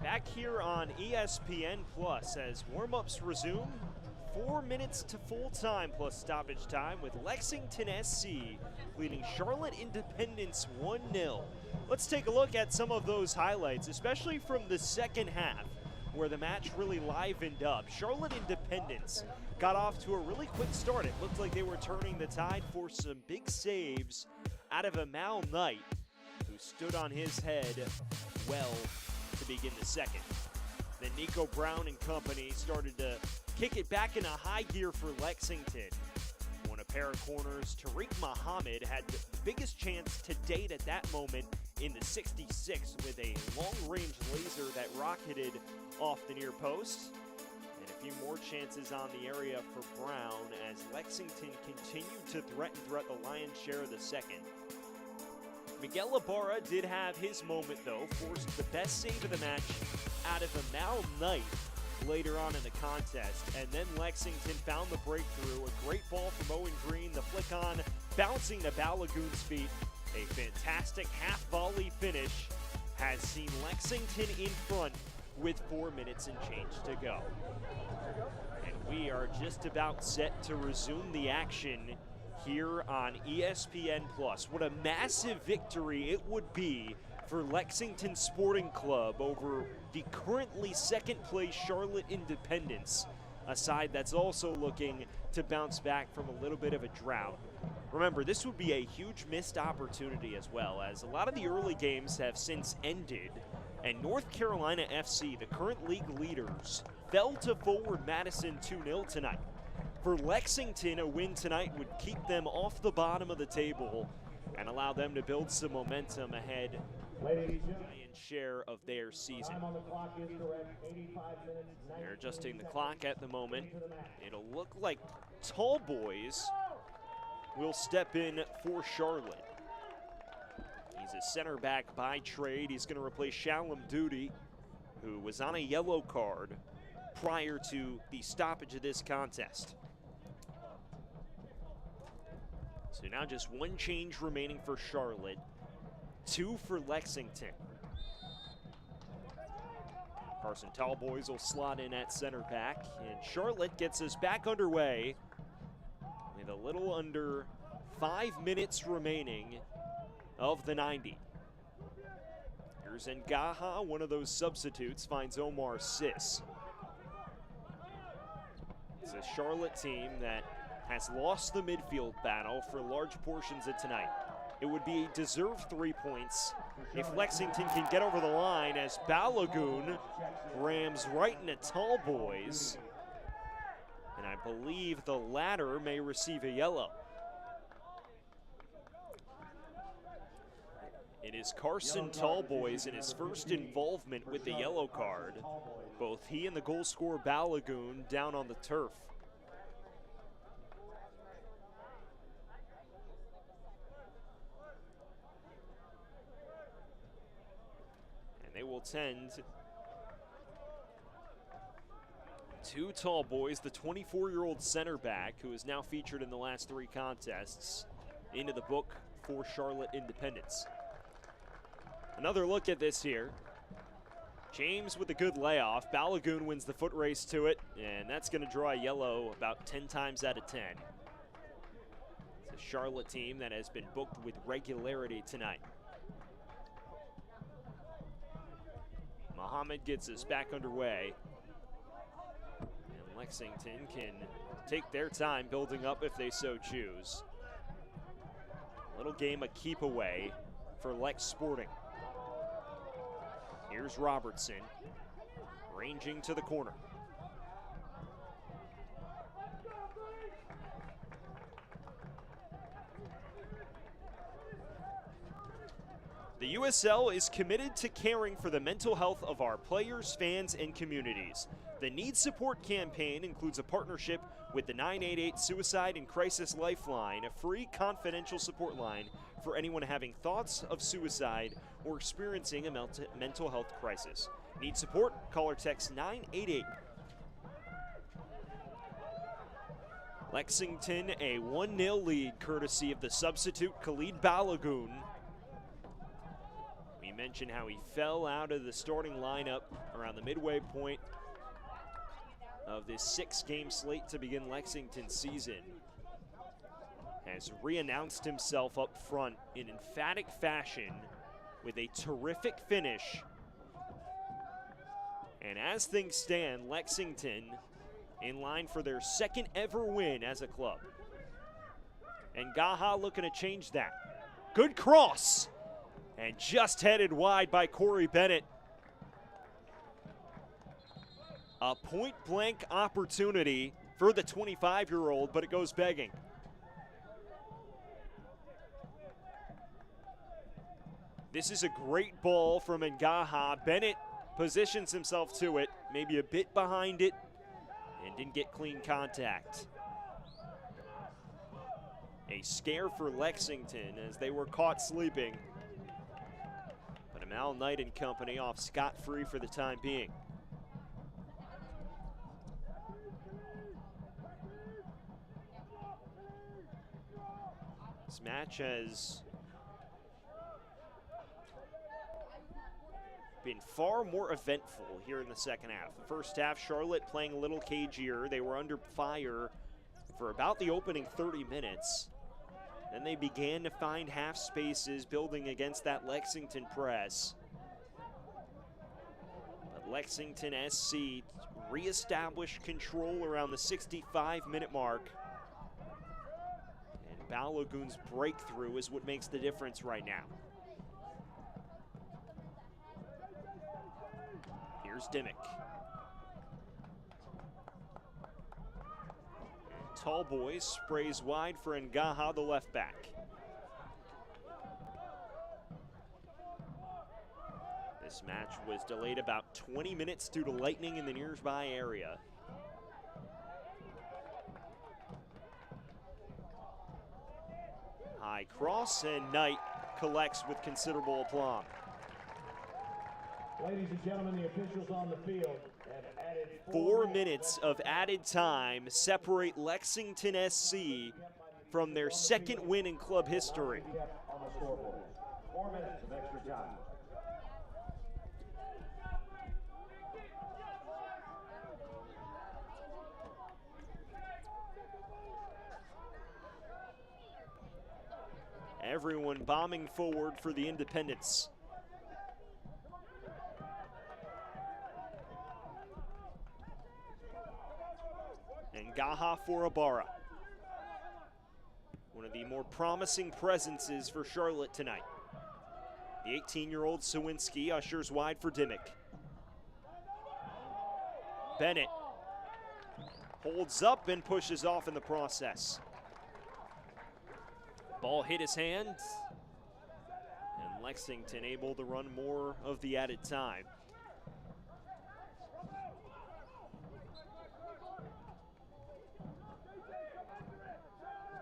Back here on ESPN Plus as warm-ups resume. 4 minutes to full time plus stoppage time with Lexington SC leading Charlotte Independence 1-0. Let's take a look at some of those highlights, especially from the second half, where the match really livened up. Charlotte Independence got off to a really quick start. It looked like they were turning the tide for some big saves out of Amal Knight, who stood on his head well to begin the second. Then Nico Brown and company started to kick it back in a high gear for Lexington. Won a pair of corners. Tariq Muhammad had the biggest chance to date at that moment in the 66th with a long-range laser that rocketed off the near post. And a few more chances on the area for Brown as Lexington continued to threaten throughout the lion's share of the second. Miguel Ibarra did have his moment, though, forced the best save of the match out of Amal Knight later on in the contest. And then Lexington found the breakthrough. A great ball from Owen Green, the flick on, bouncing to Balogun's feet. A fantastic half-volley finish has seen Lexington in front with 4 minutes and change to go. And we are just about set to resume the action here on ESPN Plus. What a massive victory it would be for Lexington Sporting Club over the currently second place Charlotte Independence, a side that's also looking to bounce back from a little bit of a drought. Remember, this would be a huge missed opportunity as well, as a lot of the early games have since ended, And North Carolina FC, the current league leaders, fell to Forward Madison 2-0 tonight. For Lexington, a win tonight would keep them off the bottom of the table and allow them to build some momentum ahead and share of their season. They're adjusting the clock at the moment. It'll look like Tall Boys will step in for Charlotte. He's a center back by trade. He's going to replace Shalom Duty, who was on a yellow card prior to the stoppage of this contest. So now just one change remaining for Charlotte, 2 for Lexington. Carson Tallboys will slot in at center back, and Charlotte gets us back underway with a little under 5 minutes remaining of the 90. Here's Ngaha, one of those substitutes, finds Omar Sis. It's a Charlotte team that has lost the midfield battle for large portions of tonight. It would be a deserved 3 points if Lexington can get over the line, as Balagoon rams right into Tall Boys. And I believe the latter may receive a yellow. It is Carson Tallboys in his first involvement with the yellow card. Both he and the goal scorer Balagoon down on the turf. And they will tend to Tallboys, the 24-year-old center back who is now featured in the last 3 contests, into the book for Charlotte Independence. Another look at this here. James with a good layoff. Balagoon wins the foot race to it, and that's going to draw a yellow about 10 times out of 10. It's a Charlotte team that has been booked with regularity tonight. Muhammad gets us back underway. And Lexington can take their time building up if they so choose. Little game of keep away for Lex Sporting. Here's Robertson, ranging to the corner. The USL is committed to caring for the mental health of our players, fans, and communities. The Need Support campaign includes a partnership with the 988 Suicide and Crisis Lifeline, a free confidential support line for anyone having thoughts of suicide or experiencing a mental health crisis. Need support? Call or text 988. Lexington a 1-0 lead courtesy of the substitute Khalid Balagoon. We mentioned how he fell out of the starting lineup around the midway point of this 6-game slate to begin Lexington's season. Has re-announced himself up front in emphatic fashion with a terrific finish. And as things stand, Lexington in line for their 2nd ever win as a club. And Ngaha looking to change that. Good cross, and just headed wide by Corey Bennett. A point-blank opportunity for the 25-year-old, but it goes begging. This is a great ball from Ngaha. Bennett positions himself to it, maybe a bit behind it, and didn't get clean contact. A scare for Lexington as they were caught sleeping. But Amal Knight and company off scot-free for the time being. This match has been far more eventful here in the second half. The first half, Charlotte playing a little cagier. They were under fire for about the opening 30 minutes. Then they began to find half spaces building against that Lexington press. But Lexington SC reestablished control around the 65-minute mark. And Balagoon's breakthrough is what makes the difference right now. Here's Dimmick. Tall boy sprays wide for Ngaha, the left back. This match was delayed about 20 minutes due to lightning in the nearby area. High cross, and Knight collects with considerable aplomb. Ladies and gentlemen, the officials on the field have added 4 minutes of added time separate Lexington SC from their second win in club history. on the scoreboard. 4 minutes of extra time. Everyone bombing forward for the Independents. And Ngaha for Ibarra. One of the more promising presences for Charlotte tonight. The 18-year-old Sawinski ushers wide for Dimmick. Bennett holds up and pushes off in the process. Ball hit his hand, and Lexington able to run more of the added time.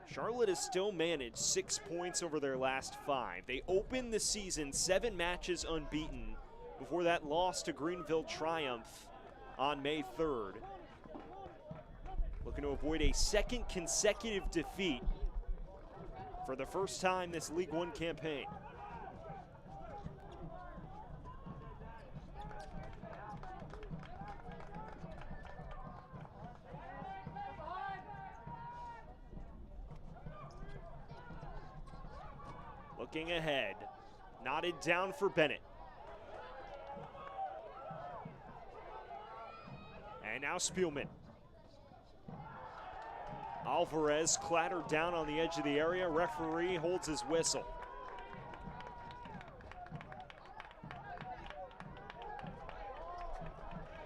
Charlotte has still managed 6 points over their last 5. They opened the season 7 matches unbeaten before that loss to Greenville Triumph on May 3rd. Looking to avoid a second consecutive defeat for the first time this League One campaign. Looking ahead, knotted down for Bennett. And now Spielman. Alvarez clattered down on the edge of the area. Referee holds his whistle.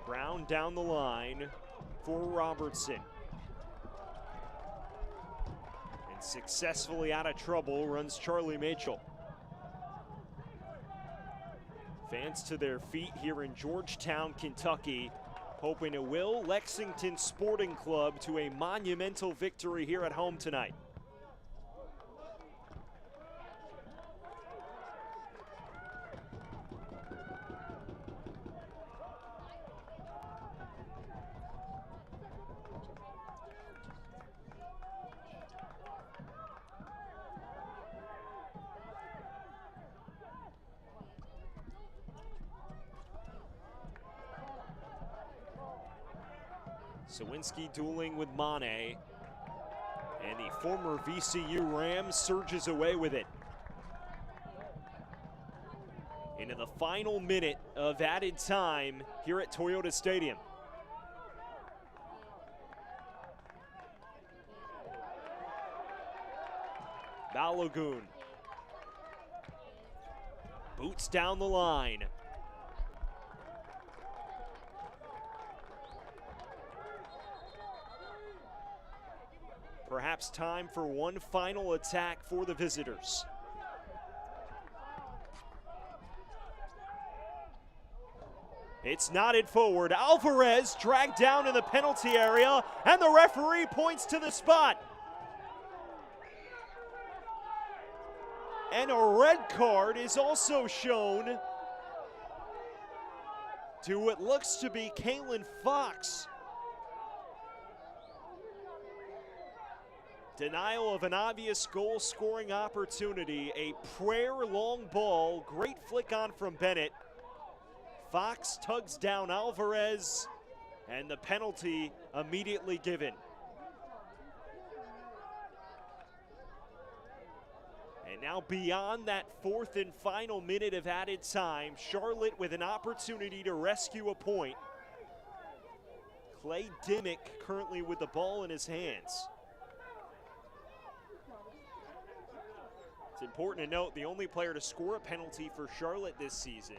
Brown down the line for Robertson. And successfully out of trouble runs Charlie Machel. Fans to their feet here in Georgetown, Kentucky, hoping to will Lexington Sporting Club to a monumental victory here at home tonight. Sawinski dueling with Mane, and the former VCU Ram surges away with it. Into the final minute of added time here at Toyota Stadium. Balogun boots down the line. Perhaps time for one final attack for the visitors. It's knotted forward. Alvarez dragged down in the penalty area, and the referee points to the spot. And a red card is also shown to what looks to be Kalen Fox. Denial of an obvious goal-scoring opportunity. A prayer long ball. Great flick on from Bennett. Fox tugs down Alvarez, and the penalty immediately given. And now beyond that fourth and final minute of added time, Charlotte with an opportunity to rescue a point. Clay Dimmick currently with the ball in his hands. It's important to note the only player to score a penalty for Charlotte this season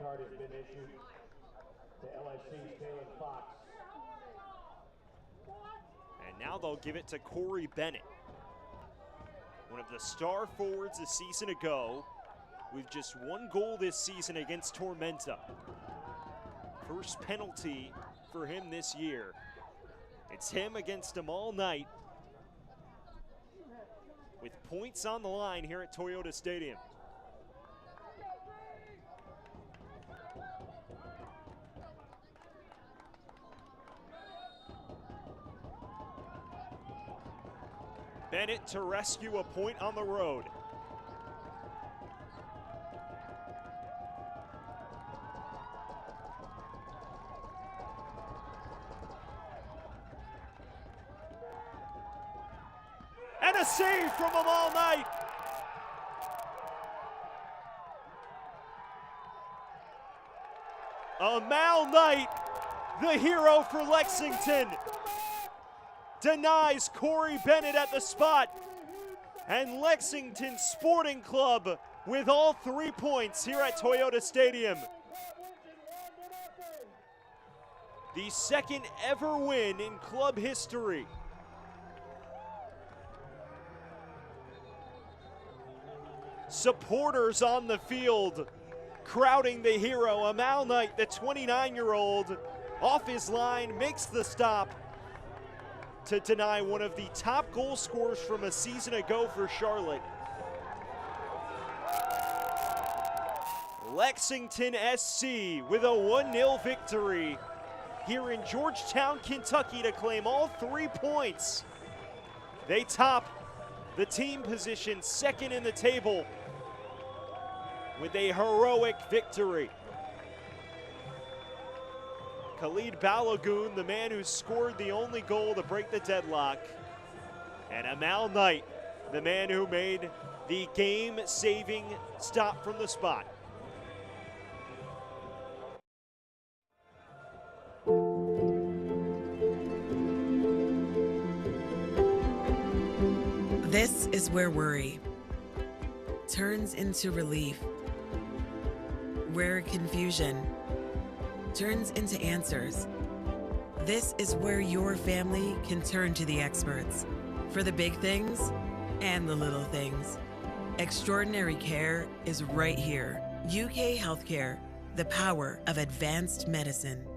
card has been issued to LSC's Taylor Fox. And now they'll give it to Corey Bennett, one of the star forwards a season ago, with just one goal this season against Tormenta. First penalty for him this year. It's him against them all night, with points on the line here at Toyota Stadium. Bennett to rescue a point on the road. And a save from him all night. Amal Knight, the hero for Lexington, denies Corey Bennett at the spot. And Lexington Sporting Club with all 3 points here at Toyota Stadium. The second ever win in club history. Supporters on the field crowding the hero. Amal Knight, the 29-year-old, off his line, makes the stop to deny one of the top goal scorers from a season ago for Charlotte. Lexington SC with a 1-0 victory here in Georgetown, Kentucky, to claim all 3 points. They top the team position second in the table with a heroic victory. Khalid Balogun, the man who scored the only goal to break the deadlock, and Amal Knight, the man who made the game-saving stop from the spot. This is where worry turns into relief, where confusion turns into answers. This is where your family can turn to the experts for the big things and the little things. Extraordinary care is right here. UK Healthcare, the power of advanced medicine.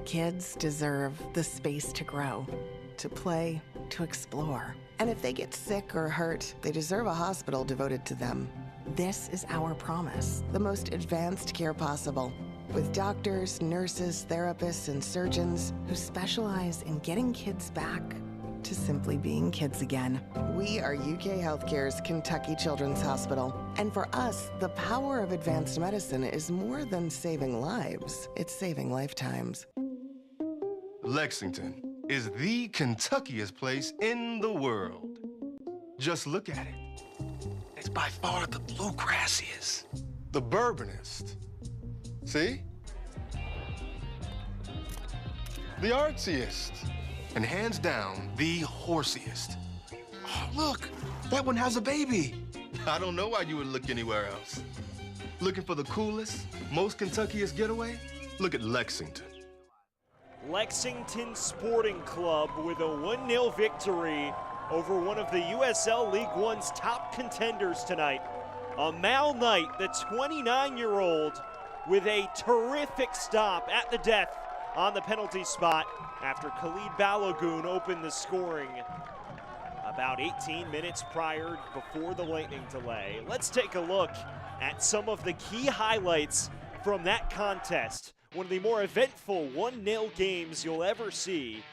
Kids deserve the space to grow, to play, to explore. And if they get sick or hurt, they deserve a hospital devoted to them. This is our promise, the most advanced care possible, with doctors, nurses, therapists, and surgeons who specialize in getting kids back to simply being kids again. We are UK Healthcare's Kentucky Children's Hospital. And for us, the power of advanced medicine is more than saving lives, it's saving lifetimes. Lexington is the Kentuckiest place in the world. Just look at it. It's by far the bluegrassiest, the bourbonist. See? The artsiest, and hands down, the horsiest. Oh, look, that one has a baby. I don't know why you would look anywhere else. Looking for the coolest, most Kentuckiest getaway? Look at Lexington. Lexington Sporting Club with a 1-0 victory over one of the USL League One's top contenders tonight. Amal Knight, the 29-year-old, with a terrific stop at the death on the penalty spot after Khalid Balogun opened the scoring about 18 minutes prior before the lightning delay. Let's take a look at some of the key highlights from that contest. One of the more eventful 1-0 games you'll ever see.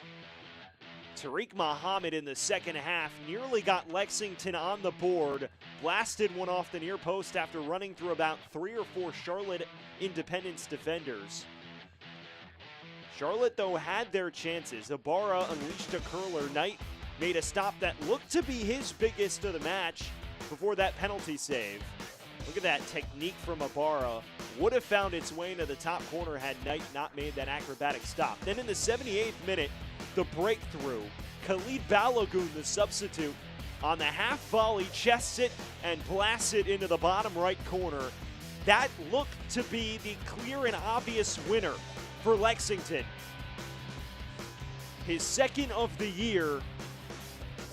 Tariq Muhammad in the second half nearly got Lexington on the board, blasted one off the near post after running through about 3 or 4 Charlotte Independence defenders. Charlotte, though, had their chances. Ibarra unleashed a curler. Knight made a stop that looked to be his biggest of the match before that penalty save. Look at that technique from Ibarra. Would have found its way into the top corner had Knight not made that acrobatic stop. Then in the 78th minute, the breakthrough. Khalid Balogun, the substitute, on the half volley, chests it and blasts it into the bottom right corner. that looked to be the clear and obvious winner for Lexington. His second of the year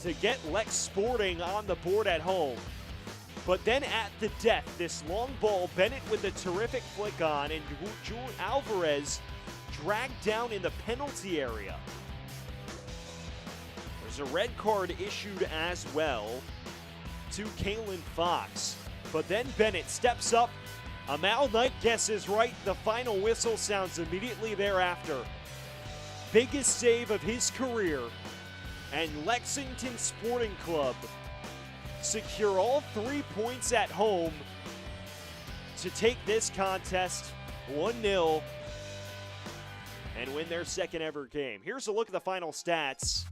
to get Lex Sporting on the board at home. But then at the death, this long ball, Bennett with a terrific flick on, and Julian Alvarez dragged down in the penalty area. There's a red card issued as well to Kalen Fox. But then Bennett steps up. Amal Knight guesses right. The final whistle sounds immediately thereafter. Biggest save of his career. And Lexington Sporting Club secure all 3 points at home to take this contest 1-0 and win their second ever game. Here's a look at the final stats.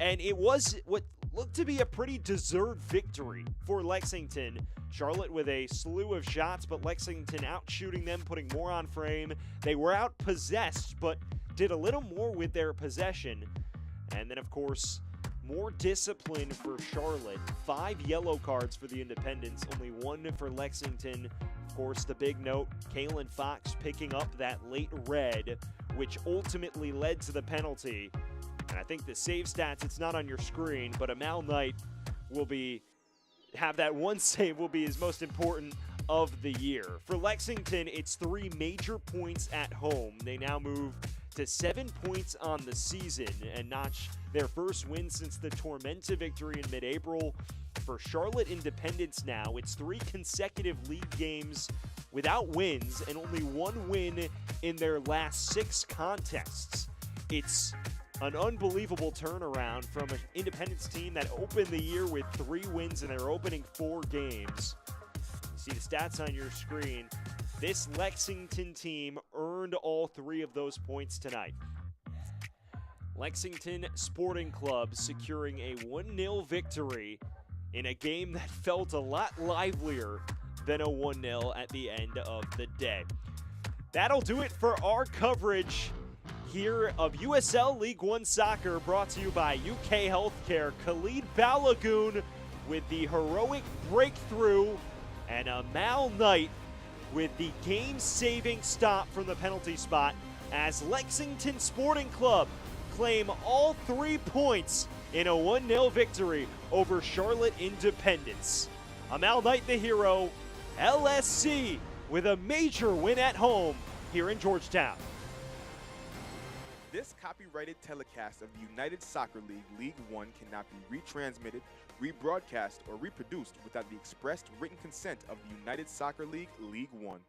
And it was what looked to be a pretty deserved victory for Lexington. Charlotte with a slew of shots, but Lexington out shooting them, putting more on frame. They were outpossessed, but did a little more with their possession. And then, of course, more discipline for Charlotte. 5 yellow cards for the Independents, only 1 for Lexington. Of course, the big note, Kalen Fox picking up that late red, which ultimately led to the penalty. And I think the save stats, it's not on your screen, but Amal Knight will have that one save will be his most important of the year. For Lexington, it's 3 major points at home. They now move to 7 points on the season and notch their first win since the Tormenta victory in mid-April. For Charlotte Independents now, it's 3 consecutive league games without wins and only 1 win in their last 6 contests. It's an unbelievable turnaround from an Independence team that opened the year with 3 wins in their opening 4 games. You see the stats on your screen. This Lexington team earned all 3 of those points tonight. Lexington Sporting Club securing a 1-0 victory in a game that felt a lot livelier than a 1-0 at the end of the day. That'll do it for our coverage here of USL League One Soccer, brought to you by UK Healthcare. Khalid Balagoon with the heroic breakthrough, and Amal Knight with the game-saving stop from the penalty spot as Lexington Sporting Club claim all 3 points in a 1-0 victory over Charlotte Independents. Amal Knight the hero, LSC with a major win at home here in Georgetown. This copyrighted telecast of the United Soccer League League One cannot be retransmitted, rebroadcast, or reproduced without the expressed written consent of the United Soccer League League One.